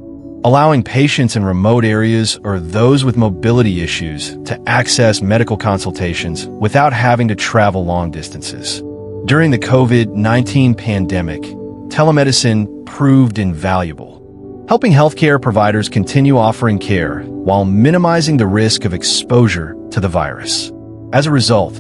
allowing patients in remote areas or those with mobility issues to access medical consultations without having to travel long distances. During the COVID-19 pandemic, telemedicine proved invaluable, helping healthcare providers continue offering care while minimizing the risk of exposure to the virus. As a result,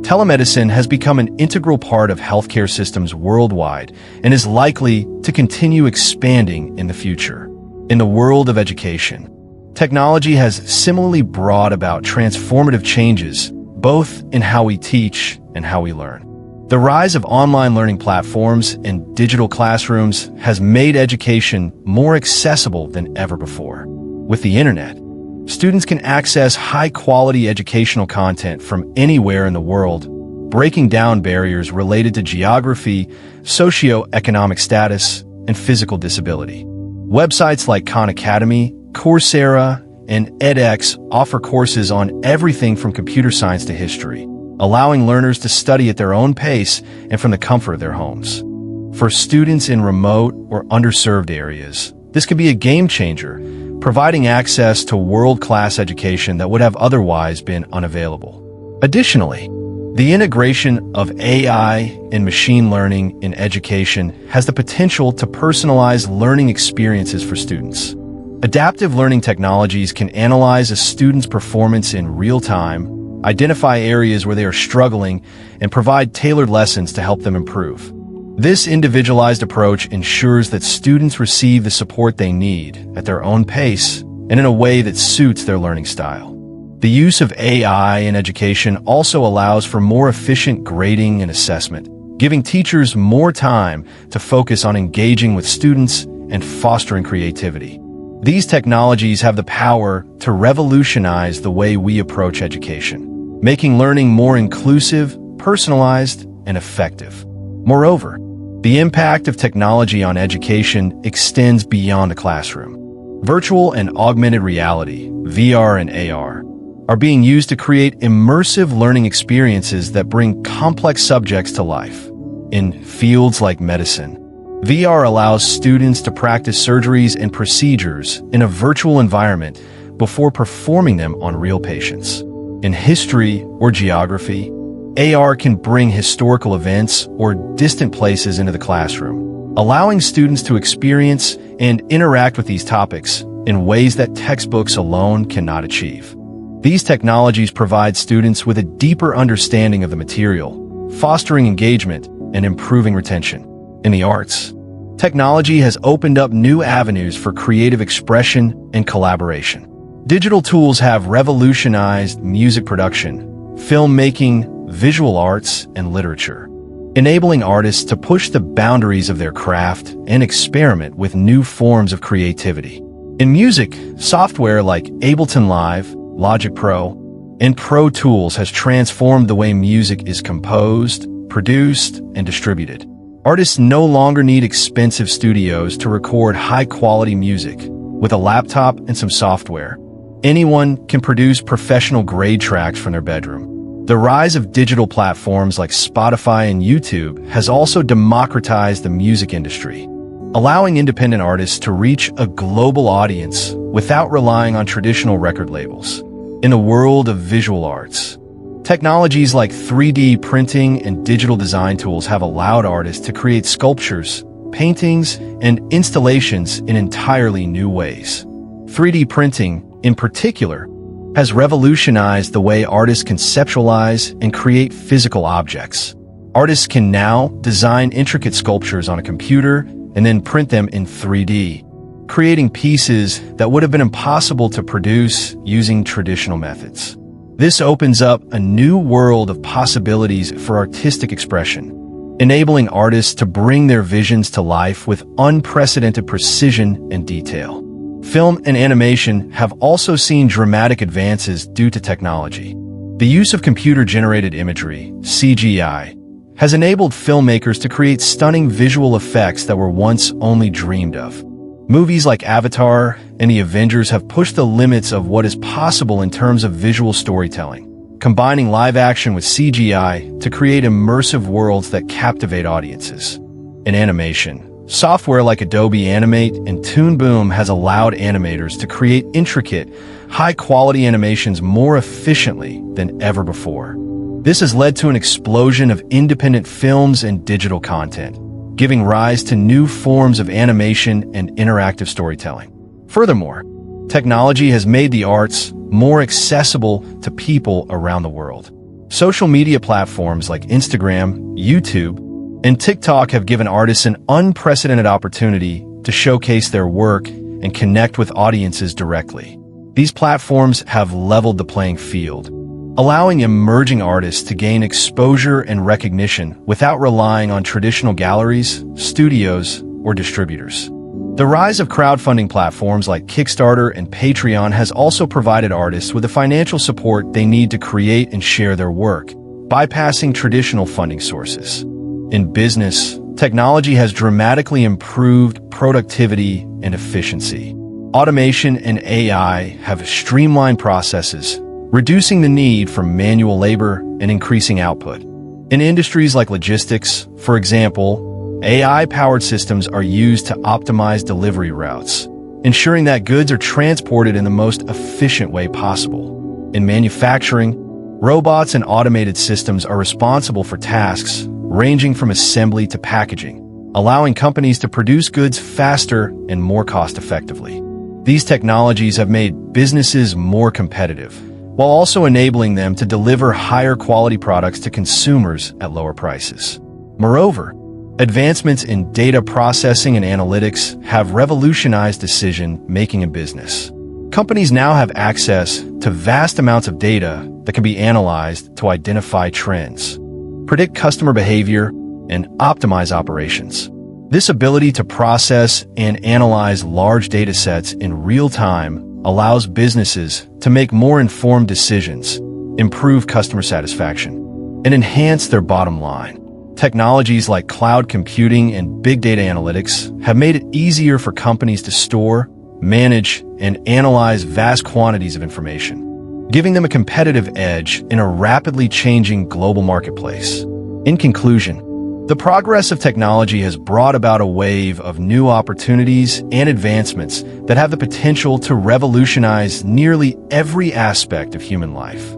telemedicine has become an integral part of healthcare systems worldwide and is likely to continue expanding in the future. In the world of education, technology has similarly brought about transformative changes, both in how we teach and how we learn. The rise of online learning platforms and digital classrooms has made education more accessible than ever before. With the internet, students can access high-quality educational content from anywhere in the world, breaking down barriers related to geography, socioeconomic status, and physical disability. Websites like Khan Academy, Coursera, and edX offer courses on everything from computer science to history, allowing learners to study at their own pace and from the comfort of their homes. For students in remote or underserved areas, this can be a game changer, providing access to world-class education that would have otherwise been unavailable. Additionally, the integration of AI and machine learning in education has the potential to personalize learning experiences for students. Adaptive learning technologies can analyze a student's performance in real time, identify areas where they are struggling, and provide tailored lessons to help them improve. This individualized approach ensures that students receive the support they need at their own pace and in a way that suits their learning style. The use of AI in education also allows for more efficient grading and assessment, giving teachers more time to focus on engaging with students and fostering creativity. These technologies have the power to revolutionize the way we approach education, making learning more inclusive, personalized, and effective. Moreover, the impact of technology on education extends beyond the classroom. Virtual and augmented reality, VR and AR, are being used to create immersive learning experiences that bring complex subjects to life. In fields like medicine, VR allows students to practice surgeries and procedures in a virtual environment before performing them on real patients. In history or geography, AR can bring historical events or distant places into the classroom, allowing students to experience and interact with these topics in ways that textbooks alone cannot achieve. These technologies provide students with a deeper understanding of the material, fostering engagement and improving retention. In the arts, technology has opened up new avenues for creative expression and collaboration. Digital tools have revolutionized music production, filmmaking, visual arts, and literature, enabling artists to push the boundaries of their craft and experiment with new forms of creativity. In music, software like Ableton Live, Logic Pro, and Pro Tools has transformed the way music is composed, produced, and distributed. Artists no longer need expensive studios to record high-quality music. With a laptop and some software, anyone can produce professional-grade tracks from their bedroom. The rise of digital platforms like Spotify and YouTube has also democratized the music industry, allowing independent artists to reach a global audience without relying on traditional record labels. In the world of visual arts, technologies like 3D printing and digital design tools have allowed artists to create sculptures, paintings, and installations in entirely new ways. 3D printing, in particular, has revolutionized the way artists conceptualize and create physical objects. Artists can now design intricate sculptures on a computer and then print them in 3D, creating pieces that would have been impossible to produce using traditional methods. This opens up a new world of possibilities for artistic expression, enabling artists to bring their visions to life with unprecedented precision and detail. Film and animation have also seen dramatic advances due to technology. The use of computer-generated imagery, CGI, has enabled filmmakers to create stunning visual effects that were once only dreamed of. Movies like Avatar and The Avengers have pushed the limits of what is possible in terms of visual storytelling, combining live action with CGI to create immersive worlds that captivate audiences. In animation, software like Adobe Animate and Toon Boom has allowed animators to create intricate, high-quality animations more efficiently than ever before. This has led to an explosion of independent films and digital content, giving rise to new forms of animation and interactive storytelling. Furthermore, technology has made the arts more accessible to people around the world. Social media platforms like Instagram, YouTube, and TikTok have given artists an unprecedented opportunity to showcase their work and connect with audiences directly. These platforms have leveled the playing field, allowing emerging artists to gain exposure and recognition without relying on traditional galleries, studios, or distributors. The rise of crowdfunding platforms like Kickstarter and Patreon has also provided artists with the financial support they need to create and share their work, bypassing traditional funding sources. In business, technology has dramatically improved productivity and efficiency. Automation and AI have streamlined processes, reducing the need for manual labor and increasing output. In industries like logistics, for example, AI-powered systems are used to optimize delivery routes, ensuring that goods are transported in the most efficient way possible. In manufacturing, robots and automated systems are responsible for tasks ranging from assembly to packaging, allowing companies to produce goods faster and more cost-effectively. These technologies have made businesses more competitive, while also enabling them to deliver higher quality products to consumers at lower prices. Moreover, advancements in data processing and analytics have revolutionized decision-making in business. Companies now have access to vast amounts of data that can be analyzed to identify trends, predict customer behavior, and optimize operations. This ability to process and analyze large data sets in real time allows businesses to make more informed decisions, improve customer satisfaction, and enhance their bottom line. Technologies like cloud computing and big data analytics have made it easier for companies to store, manage, and analyze vast quantities of information, giving them a competitive edge in a rapidly changing global marketplace. In conclusion, the progress of technology has brought about a wave of new opportunities and advancements that have the potential to revolutionize nearly every aspect of human life.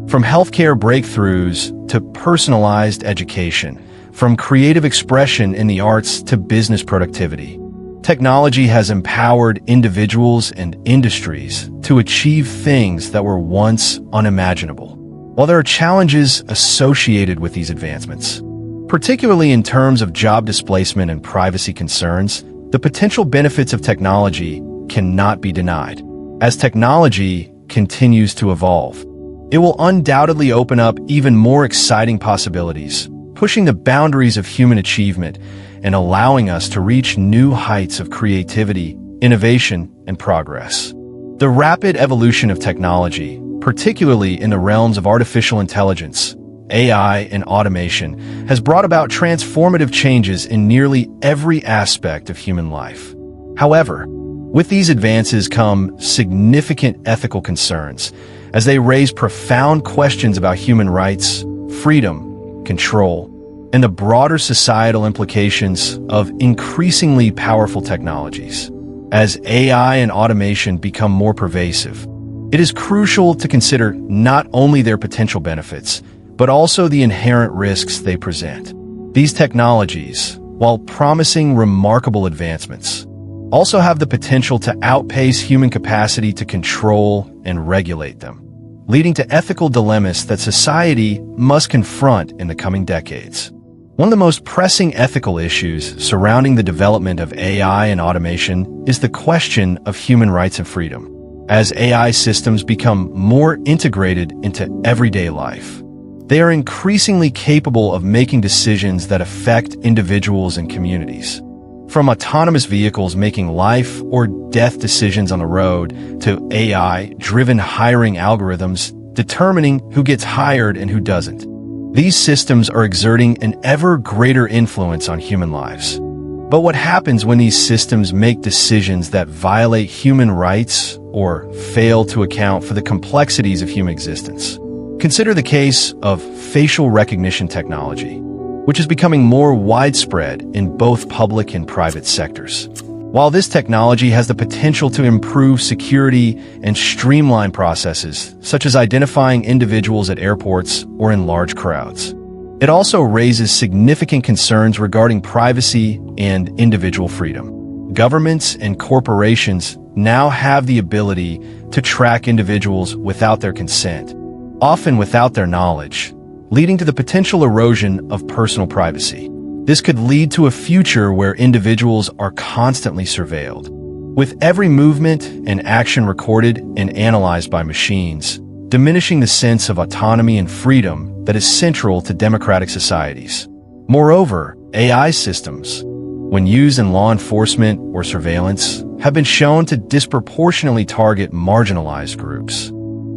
From healthcare breakthroughs to personalized education, from creative expression in the arts to business productivity, technology has empowered individuals and industries to achieve things that were once unimaginable. While there are challenges associated with these advancements, particularly in terms of job displacement and privacy concerns, the potential benefits of technology cannot be denied. As technology continues to evolve, it will undoubtedly open up even more exciting possibilities, pushing the boundaries of human achievement and allowing us to reach new heights of creativity, innovation, and progress. The rapid evolution of technology, particularly in the realms of artificial intelligence, AI, and automation, has brought about transformative changes in nearly every aspect of human life. However, With these advances come significant ethical concerns, as they raise profound questions about human rights, freedom, control, and the broader societal implications of increasingly powerful technologies. As AI and automation become more pervasive, it is crucial to consider not only their potential benefits, but also the inherent risks they present. These technologies, while promising remarkable advancements, also have the potential to outpace human capacity to control and regulate them, leading to ethical dilemmas that society must confront in the coming decades. One of the most pressing ethical issues surrounding the development of AI and automation is the question of human rights and freedom. As AI systems become more integrated into everyday life, they are increasingly capable of making decisions that affect individuals and communities. From autonomous vehicles making life or death decisions on the road to AI-driven hiring algorithms determining who gets hired and who doesn't. These systems are exerting an ever greater influence on human lives. But what happens when these systems make decisions that violate human rights or fail to account for the complexities of human existence? Consider the case of facial recognition technology, which is becoming more widespread in both public and private sectors. While this technology has the potential to improve security and streamline processes, such as identifying individuals at airports or in large crowds, it also raises significant concerns regarding privacy and individual freedom. Governments and corporations now have the ability to track individuals without their consent, often without their knowledge, leading to the potential erosion of personal privacy. This could lead to a future where individuals are constantly surveilled, with every movement and action recorded and analyzed by machines, diminishing the sense of autonomy and freedom that is central to democratic societies. Moreover, AI systems, when used in law enforcement or surveillance, have been shown to disproportionately target marginalized groups.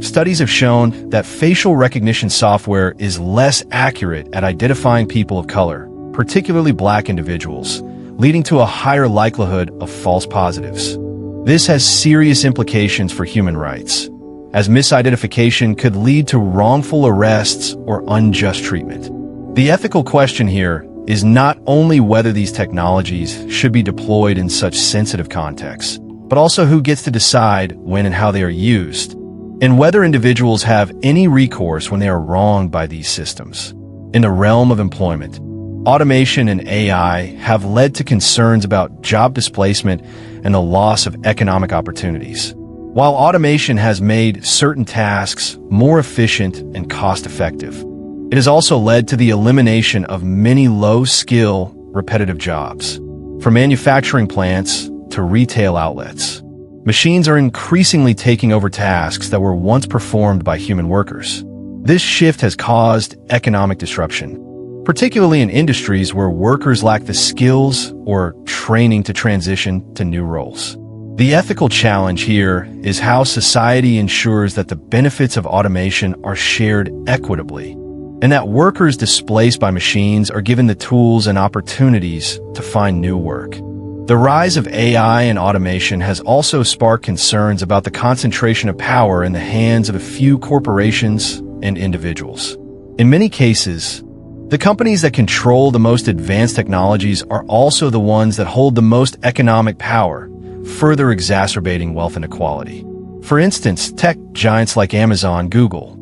Studies have shown that facial recognition software is less accurate at identifying people of color, particularly Black individuals, leading to a higher likelihood of false positives. This has serious implications for human rights, as misidentification could lead to wrongful arrests or unjust treatment. The ethical question here is not only whether these technologies should be deployed in such sensitive contexts, but also who gets to decide when and how they are used, and whether individuals have any recourse when they are wronged by these systems. In the realm of employment, automation and AI have led to concerns about job displacement and the loss of economic opportunities. While automation has made certain tasks more efficient and cost-effective, it has also led to the elimination of many low-skill, repetitive jobs. From manufacturing plants to retail outlets, machines are increasingly taking over tasks that were once performed by human workers. This shift has caused economic disruption, particularly in industries where workers lack the skills or training to transition to new roles. The ethical challenge here is how society ensures that the benefits of automation are shared equitably, and that workers displaced by machines are given the tools and opportunities to find new work. The rise of AI and automation has also sparked concerns about the concentration of power in the hands of a few corporations and individuals. In many cases, the companies that control the most advanced technologies are also the ones that hold the most economic power, further exacerbating wealth inequality. For instance, tech giants like Amazon, Google,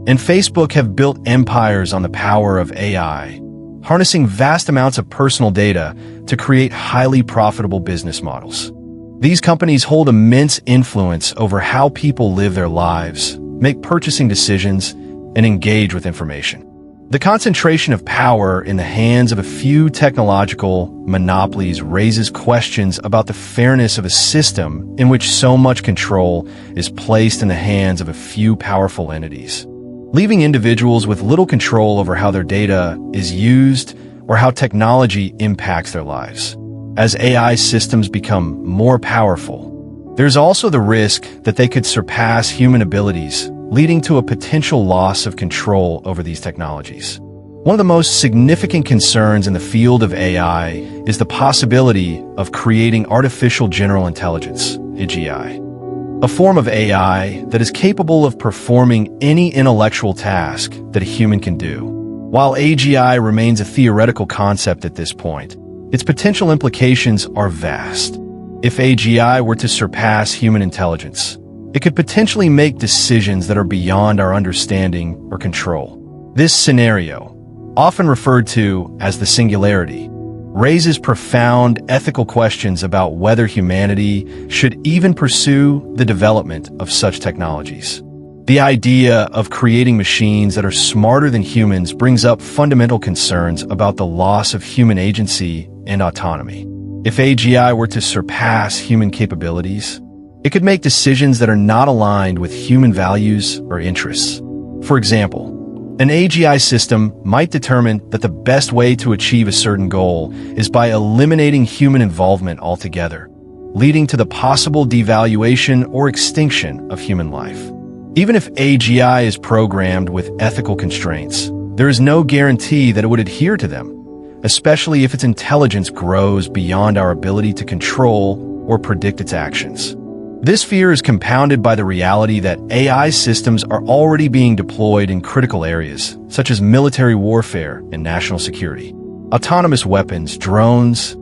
and Facebook have built empires on the power of AI, harnessing vast amounts of personal data to create highly profitable business models. These companies hold immense influence over how people live their lives, make purchasing decisions, and engage with information. The concentration of power in the hands of a few technological monopolies raises questions about the fairness of a system in which so much control is placed in the hands of a few powerful entities, leaving individuals with little control over how their data is used or how technology impacts their lives. As AI systems become more powerful, there's also the risk that they could surpass human abilities, leading to a potential loss of control over these technologies. One of the most significant concerns in the field of AI is the possibility of creating artificial general intelligence, AGI, a form of AI that is capable of performing any intellectual task that a human can do. While AGI remains a theoretical concept at this point, its potential implications are vast. If AGI were to surpass human intelligence, it could potentially make decisions that are beyond our understanding or control. This scenario, often referred to as the singularity, raises profound ethical questions about whether humanity should even pursue the development of such technologies. The idea of creating machines that are smarter than humans brings up fundamental concerns about the loss of human agency and autonomy. If AGI were to surpass human capabilities, it could make decisions that are not aligned with human values or interests. For example, an AGI system might determine that the best way to achieve a certain goal is by eliminating human involvement altogether, leading to the possible devaluation or extinction of human life. Even if AGI is programmed with ethical constraints, there is no guarantee that it would adhere to them, especially if its intelligence grows beyond our ability to control or predict its actions. This fear is compounded by the reality that AI systems are already being deployed in critical areas, such as military warfare and national security. Autonomous weapons, drones,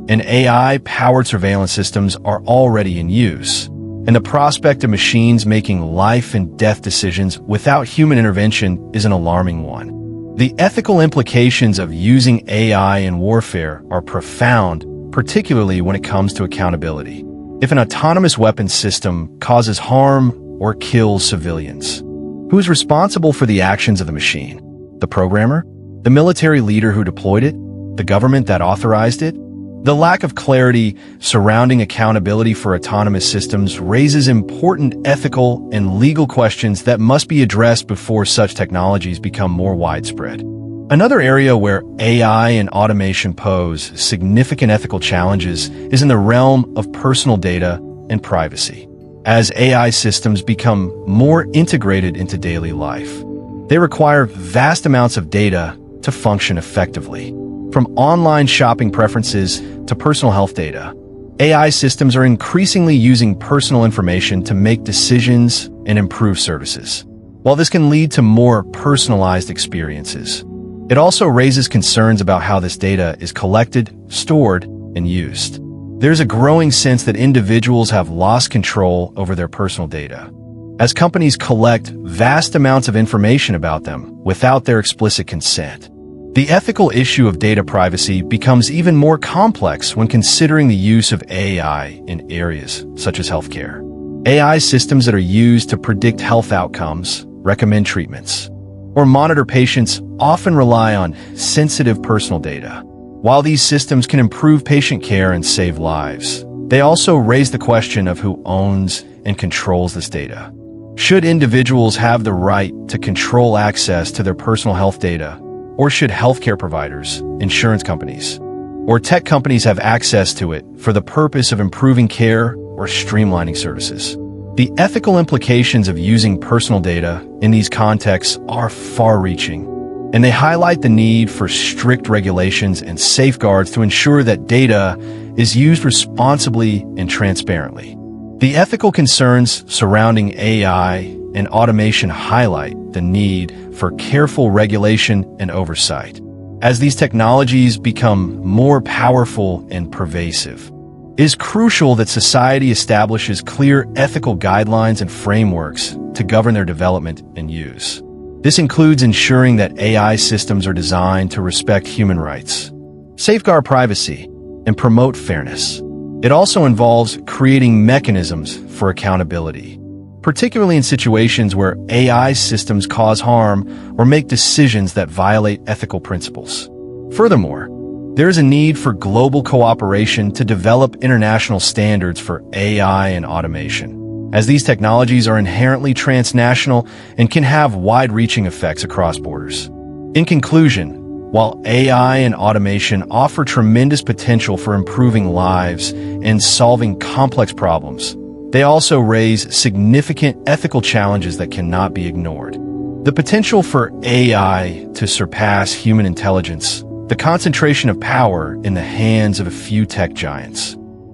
and AI-powered surveillance systems are already in use, and the prospect of machines making life and death decisions without human intervention is an alarming one. The ethical implications of using AI in warfare are profound, particularly when it comes to accountability. If an autonomous weapons system causes harm or kills civilians, who is responsible for the actions of the machine? The programmer? The military leader who deployed it? The government that authorized it? The lack of clarity surrounding accountability for autonomous systems raises important ethical and legal questions that must be addressed before such technologies become more widespread. Another area where AI and automation pose significant ethical challenges is in the realm of personal data and privacy. As AI systems become more integrated into daily life, they require vast amounts of data to function effectively. From online shopping preferences to personal health data, AI systems are increasingly using personal information to make decisions and improve services. While this can lead to more personalized experiences, it also raises concerns about how this data is collected, stored, and used. There's a growing sense that individuals have lost control over their personal data, as companies collect vast amounts of information about them without their explicit consent. The ethical issue of data privacy becomes even more complex when considering the use of AI in areas such as healthcare. AI systems that are used to predict health outcomes, recommend treatments, or monitor patients often rely on sensitive personal data. While these systems can improve patient care and save lives, they also raise the question of who owns and controls this data. Should individuals have the right to control access to their personal health data, or should healthcare providers, insurance companies, or tech companies have access to it for the purpose of improving care or streamlining services? The ethical implications of using personal data in these contexts are far-reaching, and they highlight the need for strict regulations and safeguards to ensure that data is used responsibly and transparently. The ethical concerns surrounding AI and automation highlight the need for careful regulation and oversight. As these technologies become more powerful and pervasive, it is crucial that society establishes clear ethical guidelines and frameworks to govern their development and use. This includes ensuring that AI systems are designed to respect human rights, safeguard privacy, and promote fairness. It also involves creating mechanisms for accountability, particularly in situations where AI systems cause harm or make decisions that violate ethical principles. Furthermore, there is a need for global cooperation to develop international standards for AI and automation, as these technologies are inherently transnational and can have wide-reaching effects across borders. In conclusion, while AI and automation offer tremendous potential for improving lives and solving complex problems, they also raise significant ethical challenges that cannot be ignored. The potential for AI to surpass human intelligence, the concentration of power in the hands of a few tech giants,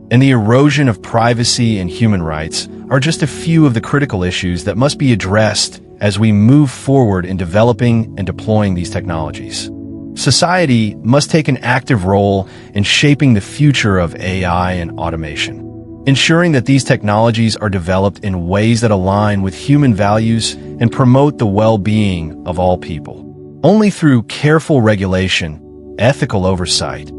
and the erosion of privacy and human rights are just a few of the critical issues that must be addressed as we move forward in developing and deploying these technologies. Society must take an active role in shaping the future of AI and automation, ensuring that these technologies are developed in ways that align with human values and promote the well-being of all people. Only through careful regulation, ethical oversight,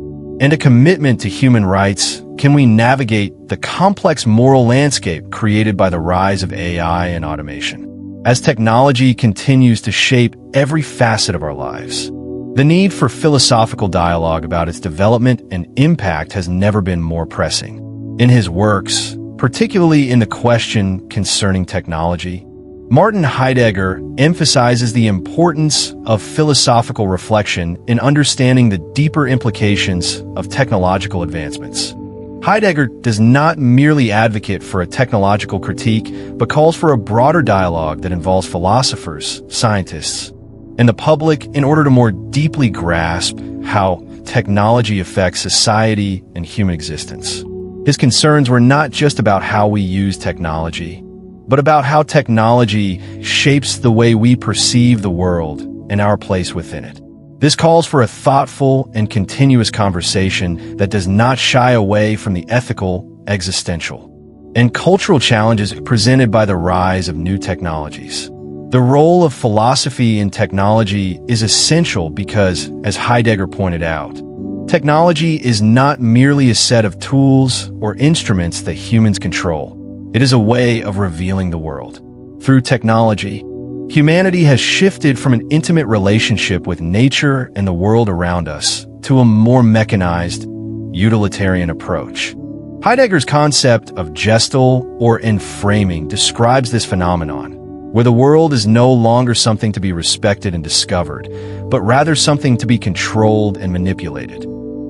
and a commitment to human rights can we navigate the complex moral landscape created by the rise of AI and automation. As technology continues to shape every facet of our lives, the need for philosophical dialogue about its development and impact has never been more pressing. In his works, particularly in the question concerning technology, Martin Heidegger emphasizes the importance of philosophical reflection in understanding the deeper implications of technological advancements. Heidegger does not merely advocate for a technological critique, but calls for a broader dialogue that involves philosophers, scientists, and the public in order to more deeply grasp how technology affects society and human existence. His concerns were not just about how we use technology, but about how technology shapes the way we perceive the world and our place within it. This calls for a thoughtful and continuous conversation that does not shy away from the ethical, existential, and cultural challenges presented by the rise of new technologies. The role of philosophy in technology is essential because, as Heidegger pointed out, technology is not merely a set of tools or instruments that humans control. It is a way of revealing the world. Through technology, humanity has shifted from an intimate relationship with nature and the world around us to a more mechanized, utilitarian approach. Heidegger's concept of gestalt or enframing describes this phenomenon, where the world is no longer something to be respected and discovered, but rather something to be controlled and manipulated.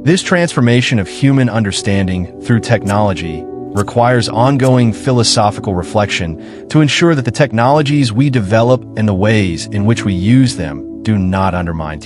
This transformation of human understanding through technology requires ongoing philosophical reflection to ensure that the technologies we develop and the ways in which we use them do not undermine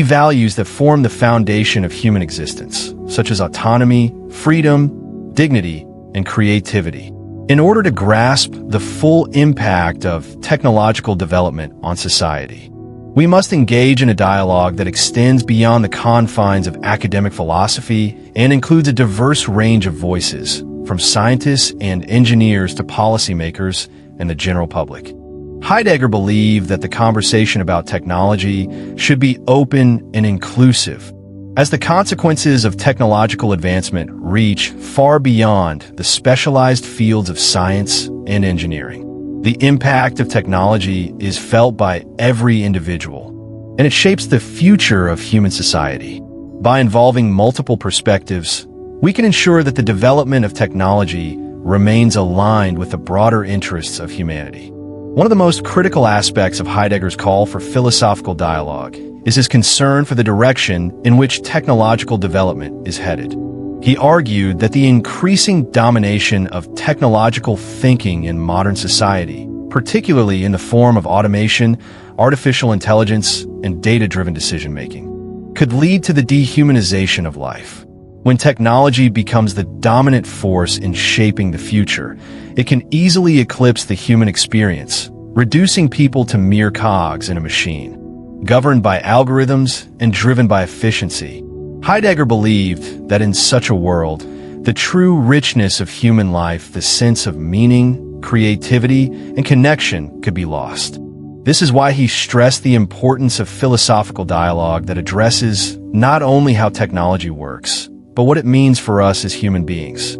values that form the foundation of human existence, such as autonomy, freedom, dignity, and creativity. In order to grasp the full impact of technological development on society, we must engage in a dialogue that extends beyond the confines of academic philosophy and includes a diverse range of voices, from scientists and engineers to policymakers and the general public. Heidegger believed that the conversation about technology should be open and inclusive, as the consequences of technological advancement reach far beyond the specialized fields of science and engineering. The impact of technology is felt by every individual, and it shapes the future of human society. By involving multiple perspectives, we can ensure that the development of technology remains aligned with the broader interests of humanity. One of the most critical aspects of Heidegger's call for philosophical dialogue is his concern for the direction in which technological development is headed. He argued that the increasing domination of technological thinking in modern society, particularly in the form of automation, artificial intelligence, and data-driven decision-making, could lead to the dehumanization of life. When technology becomes the dominant force in shaping the future, it can easily eclipse the human experience, reducing people to mere cogs in a machine, governed by algorithms and driven by efficiency. Heidegger believed that in such a world, the true richness of human life, the sense of meaning, creativity, and connection could be lost. This is why he stressed the importance of philosophical dialogue that addresses not only how technology works, but what it means for us as human beings.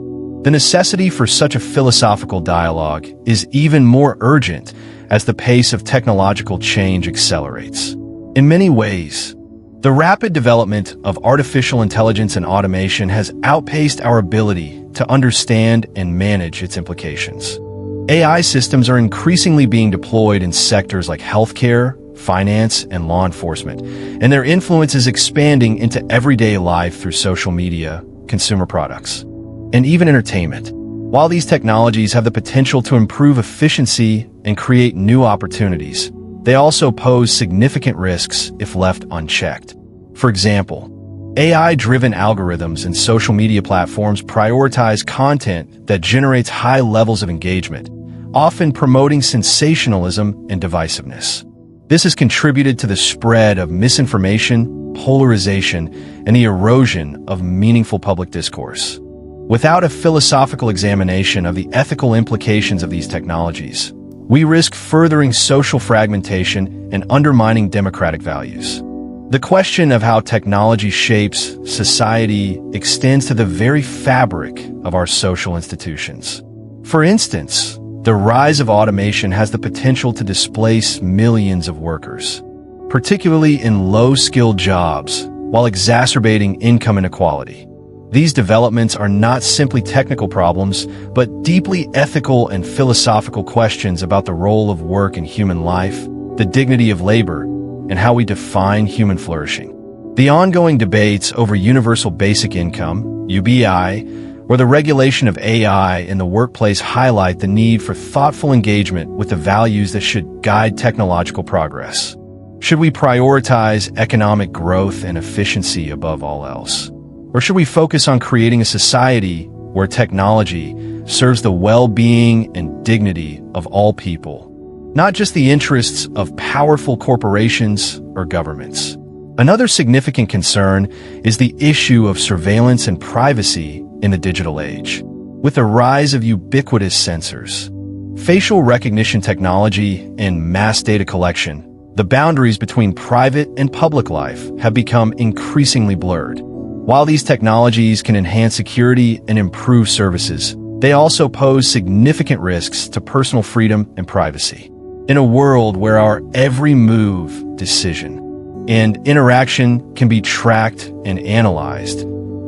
The necessity for such a philosophical dialogue is even more urgent as the pace of technological change accelerates. In many ways, the rapid development of artificial intelligence and automation has outpaced our ability to understand and manage its implications. AI systems are increasingly being deployed in sectors like healthcare, finance, and law enforcement, and their influence is expanding into everyday life through social media, consumer products, and even entertainment. While these technologies have the potential to improve efficiency and create new opportunities, they also pose significant risks if left unchecked. For example, AI-driven algorithms and social media platforms prioritize content that generates high levels of engagement, often promoting sensationalism and divisiveness. This has contributed to the spread of misinformation, polarization, and the erosion of meaningful public discourse. Without a philosophical examination of the ethical implications of these technologies, we risk furthering social fragmentation and undermining democratic values. The question of how technology shapes society extends to the very fabric of our social institutions. For instance, the rise of automation has the potential to displace millions of workers, particularly in low-skilled jobs, while exacerbating income inequality. These developments are not simply technical problems, but deeply ethical and philosophical questions about the role of work in human life, the dignity of labor, and how we define human flourishing. The ongoing debates over universal basic income, UBI, or the regulation of AI in the workplace highlight the need for thoughtful engagement with the values that should guide technological progress. Should we prioritize economic growth and efficiency above all else? Or should we focus on creating a society where technology serves the well-being and dignity of all people, not just the interests of powerful corporations or governments? Another significant concern is the issue of surveillance and privacy in the digital age. With the rise of ubiquitous sensors, facial recognition technology, and mass data collection, the boundaries between private and public life have become increasingly blurred. While these technologies can enhance security and improve services, they also pose significant risks to personal freedom and privacy. In a world where our every move, decision, and interaction can be tracked and analyzed,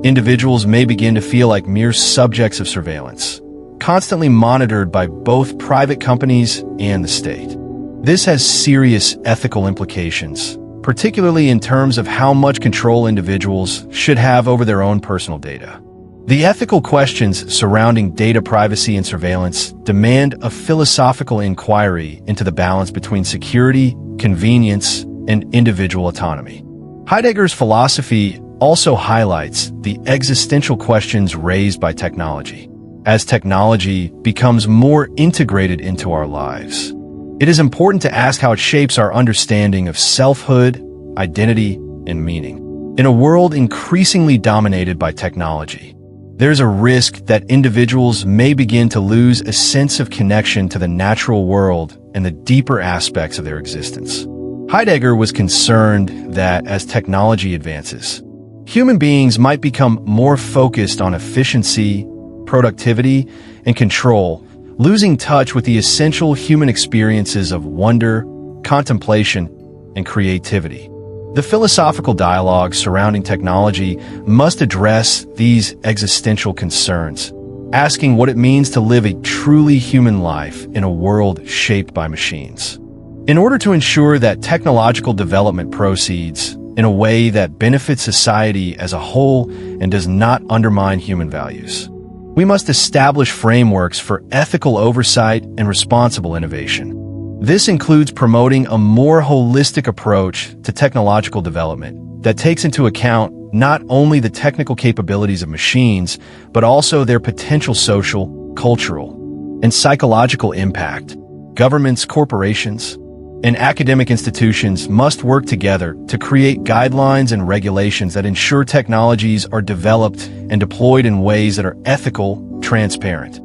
individuals may begin to feel like mere subjects of surveillance, constantly monitored by both private companies and the state. This has serious ethical implications, particularly in terms of how much control individuals should have over their own personal data. The ethical questions surrounding data privacy and surveillance demand a philosophical inquiry into the balance between security, convenience, and individual autonomy. Heidegger's philosophy also highlights the existential questions raised by technology. As technology becomes more integrated into our lives, it is important to ask how it shapes our understanding of selfhood, identity, and meaning. In a world increasingly dominated by technology, there's a risk that individuals may begin to lose a sense of connection to the natural world and the deeper aspects of their existence. Heidegger was concerned that as technology advances, human beings might become more focused on efficiency, productivity, and control, losing touch with the essential human experiences of wonder, contemplation, and creativity. The philosophical dialogue surrounding technology must address these existential concerns, asking what it means to live a truly human life in a world shaped by machines. In order to ensure that technological development proceeds in a way that benefits society as a whole and does not undermine human values, we must establish frameworks for ethical oversight and responsible innovation. This includes promoting a more holistic approach to technological development that takes into account not only the technical capabilities of machines, but also their potential social, cultural, and psychological impact. Governments, corporations, and academic institutions must work together to create guidelines and regulations that ensure technologies are developed and deployed in ways that are ethical, transparent,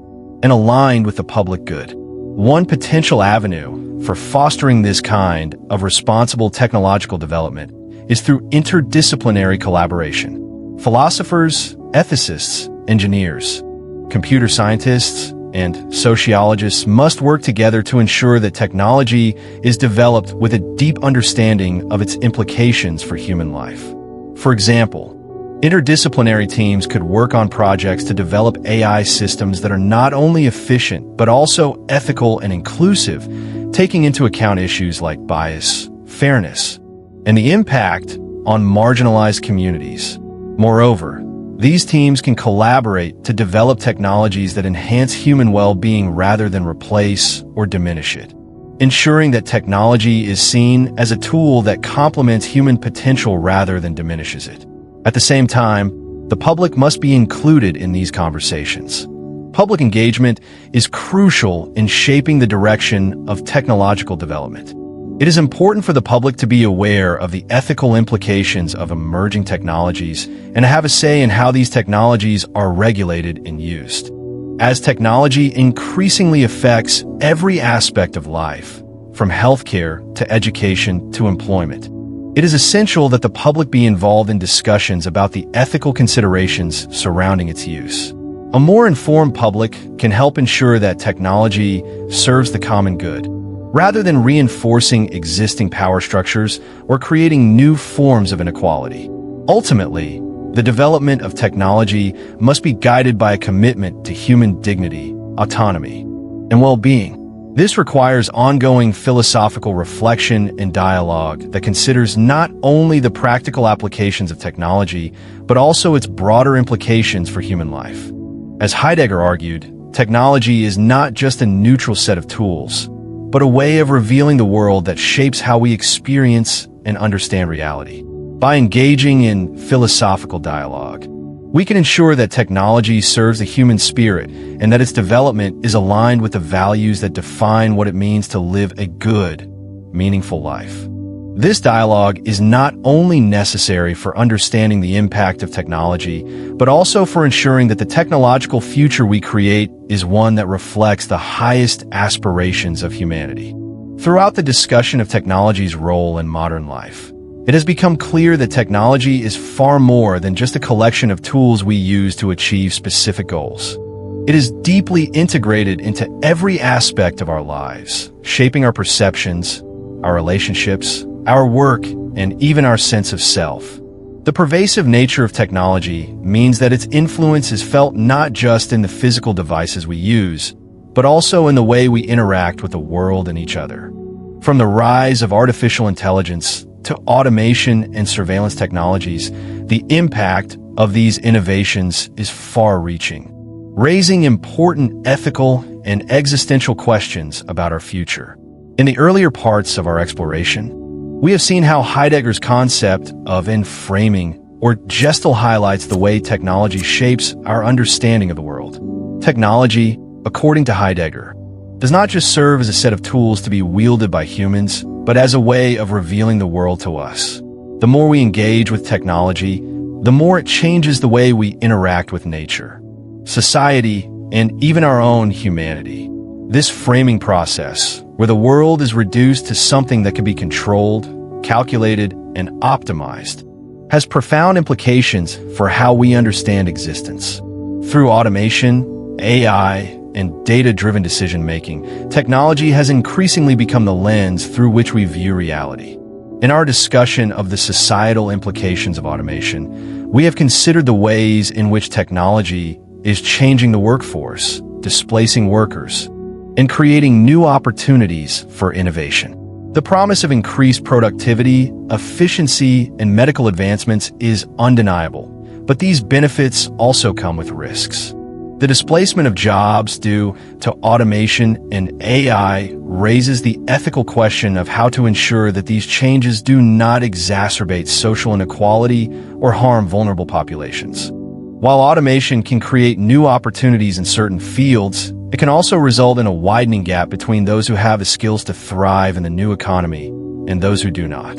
and aligned with the public good. One potential avenue for fostering this kind of responsible technological development is through interdisciplinary collaboration. Philosophers, ethicists, engineers, computer scientists, and sociologists must work together to ensure that technology is developed with a deep understanding of its implications for human life. For example, interdisciplinary teams could work on projects to develop AI systems that are not only efficient, but also ethical and inclusive, taking into account issues like bias, fairness, and the impact on marginalized communities. Moreover, these teams can collaborate to develop technologies that enhance human well-being rather than replace or diminish it. ensuring that technology is seen as a tool that complements human potential rather than diminishes it. At the same time, the public must be included in these conversations. Public engagement is crucial in shaping the direction of technological development. It is important for the public to be aware of the ethical implications of emerging technologies and to have a say in how these technologies are regulated and used. As technology increasingly affects every aspect of life, from healthcare to education to employment, it is essential that the public be involved in discussions about the ethical considerations surrounding its use. A more informed public can help ensure that technology serves the common good, rather than reinforcing existing power structures or creating new forms of inequality. Ultimately, the development of technology must be guided by a commitment to human dignity, autonomy, and well-being. This requires ongoing philosophical reflection and dialogue that considers not only the practical applications of technology, but also its broader implications for human life. As Heidegger argued, technology is not just a neutral set of tools, but a way of revealing the world that shapes how we experience and understand reality. By engaging in philosophical dialogue, we can ensure that technology serves the human spirit and that its development is aligned with the values that define what it means to live a good, meaningful life. This dialogue is not only necessary for understanding the impact of technology, but also for ensuring that the technological future we create is one that reflects the highest aspirations of humanity. Throughout the discussion of technology's role in modern life, it has become clear that technology is far more than just a collection of tools we use to achieve specific goals. It is deeply integrated into every aspect of our lives, shaping our perceptions, our relationships, our work, and even our sense of self. The pervasive nature of technology means that its influence is felt not just in the physical devices we use, but also in the way we interact with the world and each other. From the rise of artificial intelligence to automation and surveillance technologies, the impact of these innovations is far-reaching, raising important ethical and existential questions about our future. In the earlier parts of our exploration, we have seen how Heidegger's concept of enframing or gestal highlights the way technology shapes our understanding of the world. Technology, according to Heidegger, does not just serve as a set of tools to be wielded by humans, but as a way of revealing the world to us. The more we engage with technology, the more it changes the way we interact with nature, society, and even our own humanity. This framing process, where the world is reduced to something that can be controlled, calculated, and optimized, has profound implications for how we understand existence. Through automation, AI, and data-driven decision-making, technology has increasingly become the lens through which we view reality. In our discussion of the societal implications of automation, we have considered the ways in which technology is changing the workforce, displacing workers, and creating new opportunities for innovation. The promise of increased productivity, efficiency, and medical advancements is undeniable, but these benefits also come with risks. The displacement of jobs due to automation and AI raises the ethical question of how to ensure that these changes do not exacerbate social inequality or harm vulnerable populations. While automation can create new opportunities in certain fields, it can also result in a widening gap between those who have the skills to thrive in the new economy and those who do not.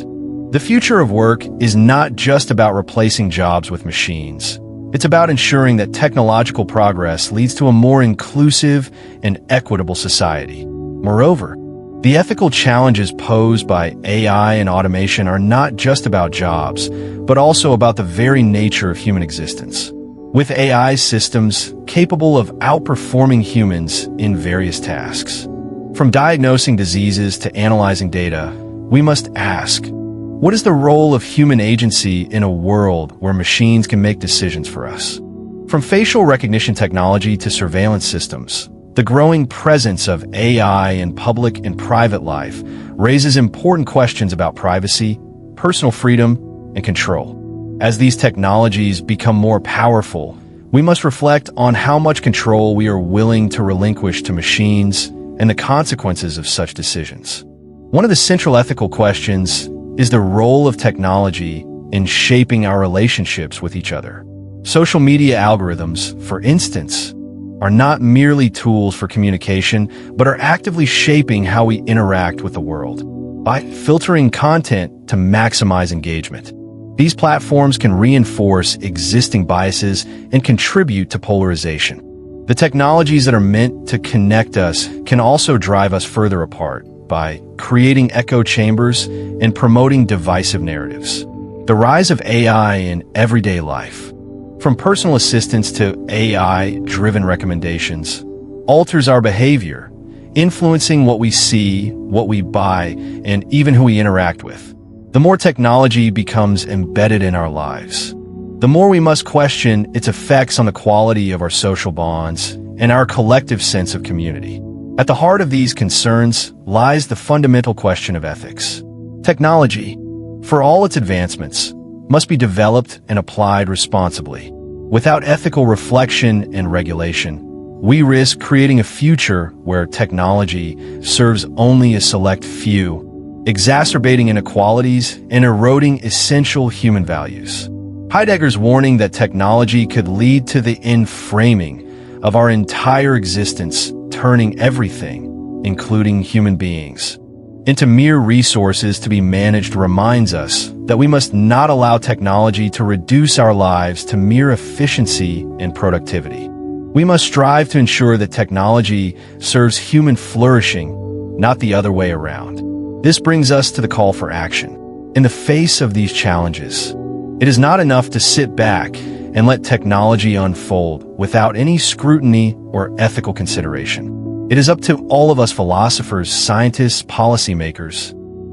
The future of work is not just about replacing jobs with machines. It's about ensuring that technological progress leads to a more inclusive and equitable society. Moreover, the ethical challenges posed by AI and automation are not just about jobs, but also about the very nature of human existence. With AI systems capable of outperforming humans in various tasks, from diagnosing diseases to analyzing data, we must ask, what is the role of human agency in a world where machines can make decisions for us? From facial recognition technology to surveillance systems, the growing presence of AI in public and private life raises important questions about privacy, personal freedom, and control. As these technologies become more powerful, we must reflect on how much control we are willing to relinquish to machines and the consequences of such decisions. One of the central ethical questions is the role of technology in shaping our relationships with each other. Social media algorithms, for instance, are not merely tools for communication, but are actively shaping how we interact with the world. By filtering content to maximize engagement, these platforms can reinforce existing biases and contribute to polarization. The technologies that are meant to connect us can also drive us further apart by creating echo chambers and promoting divisive narratives. The rise of AI in everyday life, from personal assistants to AI-driven recommendations, alters our behavior, influencing what we see, what we buy, and even who we interact with. The more technology becomes embedded in our lives, the more we must question its effects on the quality of our social bonds and our collective sense of community. At the heart of these concerns lies the fundamental question of ethics. Technology, for all its advancements, must be developed and applied responsibly. Without ethical reflection and regulation, we risk creating a future where technology serves only a select few, exacerbating inequalities and eroding essential human values. Heidegger's warning that technology could lead to the inframing of our entire existence, turning everything, including human beings, into mere resources to be managed reminds us that we must not allow technology to reduce our lives to mere efficiency and productivity. We must strive to ensure that technology serves human flourishing, not the other way around. This brings us to the call for action. In the face of these challenges, it is not enough to sit back and let technology unfold without any scrutiny or ethical consideration. It is up to all of us philosophers, scientists, policymakers,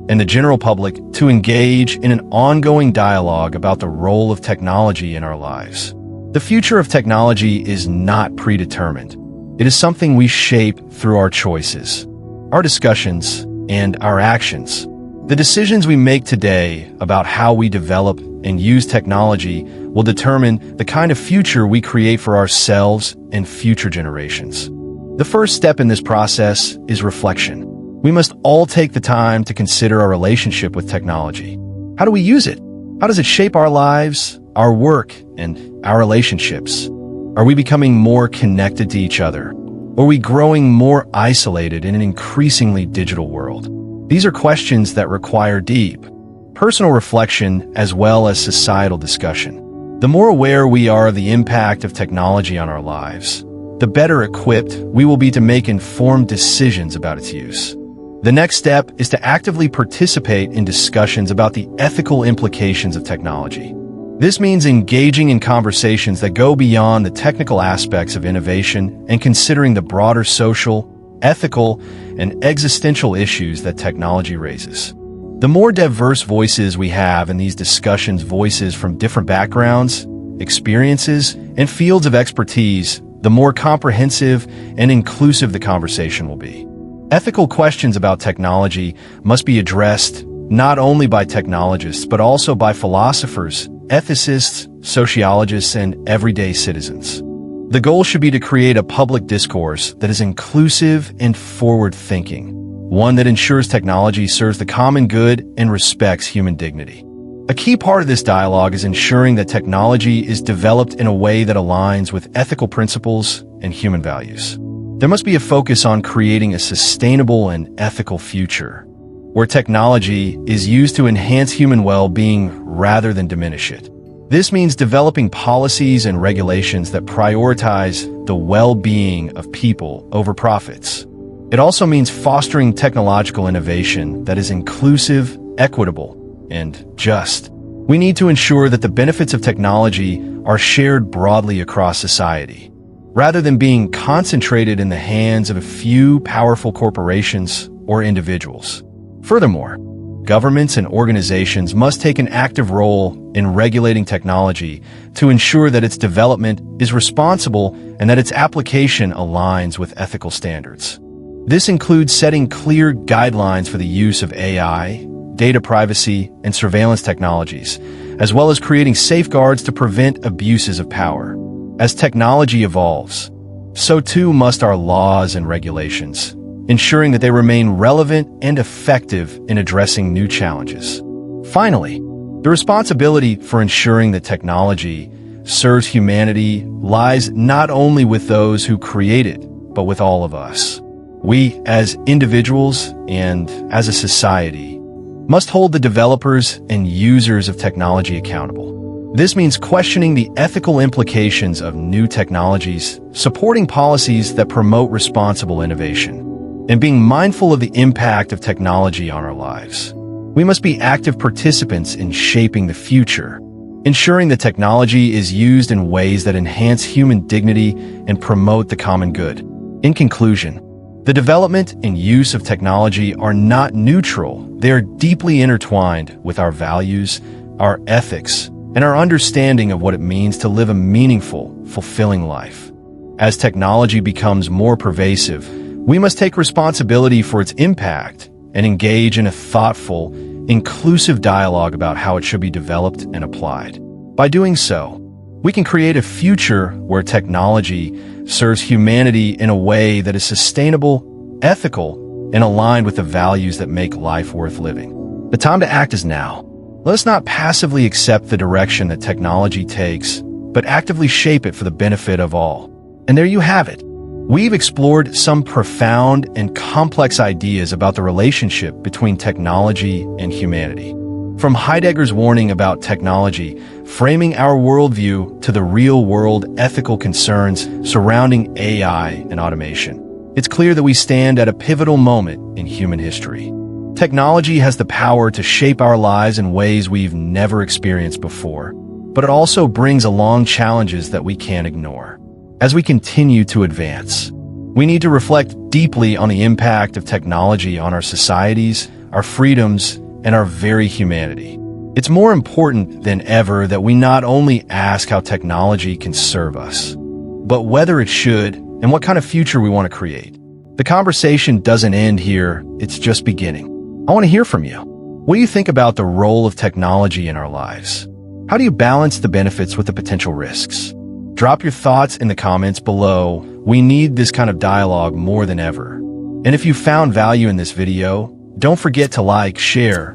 and the general public to engage in an ongoing dialogue about the role of technology in our lives. The future of technology is not predetermined. It is something we shape through our choices, our discussions, and our actions. The decisions we make today about how we develop and use technology will determine the kind of future we create for ourselves and future generations. The first step in this process is reflection. We must all take the time to consider our relationship with technology. How do we use it? How does it shape our lives, our work, and our relationships? Are we becoming more connected to each other? Or are we growing more isolated in an increasingly digital world? These are questions that require deep, personal reflection as well as societal discussion. The more aware we are of the impact of technology on our lives, the better equipped we will be to make informed decisions about its use. The next step is to actively participate in discussions about the ethical implications of technology. This means engaging in conversations that go beyond the technical aspects of innovation and considering the broader social, ethical, and existential issues that technology raises. The more diverse voices we have in these discussions, voices from different backgrounds, experiences, and fields of expertise, the more comprehensive and inclusive the conversation will be. Ethical questions about technology must be addressed not only by technologists, but also by philosophers, ethicists, sociologists, and everyday citizens. The goal should be to create a public discourse that is inclusive and forward-thinking, one that ensures technology serves the common good and respects human dignity. A key part of this dialogue is ensuring that technology is developed in a way that aligns with ethical principles and human values. There must be a focus on creating a sustainable and ethical future, where technology is used to enhance human well-being rather than diminish it. This means developing policies and regulations that prioritize the well-being of people over profits. It also means fostering technological innovation that is inclusive, equitable, and just. We need to ensure that the benefits of technology are shared broadly across society, rather than being concentrated in the hands of a few powerful corporations or individuals. Furthermore, governments and organizations must take an active role in regulating technology to ensure that its development is responsible and that its application aligns with ethical standards. This includes setting clear guidelines for the use of AI, data privacy, and surveillance technologies, as well as creating safeguards to prevent abuses of power. As technology evolves, so too must our laws and regulations, ensuring that they remain relevant and effective in addressing new challenges. Finally, the responsibility for ensuring that technology serves humanity lies not only with those who create it, but with all of us. We, as individuals and as a society, must hold the developers and users of technology accountable. This means questioning the ethical implications of new technologies, supporting policies that promote responsible innovation, and being mindful of the impact of technology on our lives. We must be active participants in shaping the future, ensuring that technology is used in ways that enhance human dignity and promote the common good. In conclusion, the development and use of technology are not neutral. They are deeply intertwined with our values, our ethics, and our understanding of what it means to live a meaningful, fulfilling life. As technology becomes more pervasive, we must take responsibility for its impact and engage in a thoughtful, inclusive dialogue about how it should be developed and applied. By doing so, we can create a future where technology serves humanity in a way that is sustainable, ethical, and aligned with the values that make life worth living. The time to act is now. Let us not passively accept the direction that technology takes, but actively shape it for the benefit of all. And there you have it. We've explored some profound and complex ideas about the relationship between technology and humanity. From Heidegger's warning about technology framing our worldview to the real-world ethical concerns surrounding AI and automation, it's clear that we stand at a pivotal moment in human history. Technology has the power to shape our lives in ways we've never experienced before, but it also brings along challenges that we can't ignore. As we continue to advance, we need to reflect deeply on the impact of technology on our societies, our freedoms, and our very humanity. It's more important than ever that we not only ask how technology can serve us, but whether it should and what kind of future we want to create. The conversation doesn't end here, it's just beginning. I want to hear from you. What do you think about the role of technology in our lives? How do you balance the benefits with the potential risks? Drop your thoughts in the comments below. We need this kind of dialogue more than ever. And if you found value in this video, don't forget to like, share,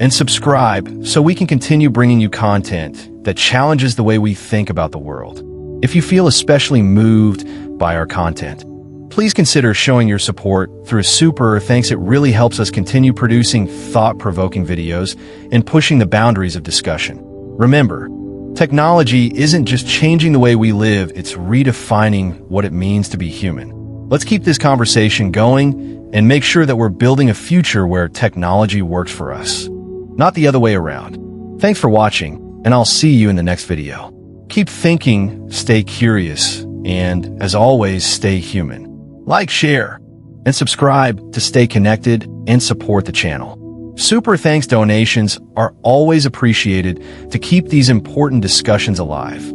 and subscribe so we can continue bringing you content that challenges the way we think about the world. If you feel especially moved by our content, please consider showing your support through a super thanks. It really helps us continue producing thought-provoking videos and pushing the boundaries of discussion. Remember, technology isn't just changing the way we live, it's redefining what it means to be human. Let's keep this conversation going and make sure that we're building a future where technology works for us, not the other way around. Thanks for watching, and I'll see you in the next video. Keep thinking, stay curious, and as always, stay human. Like, share, and subscribe to stay connected and support the channel. Super thanks donations are always appreciated to keep these important discussions alive.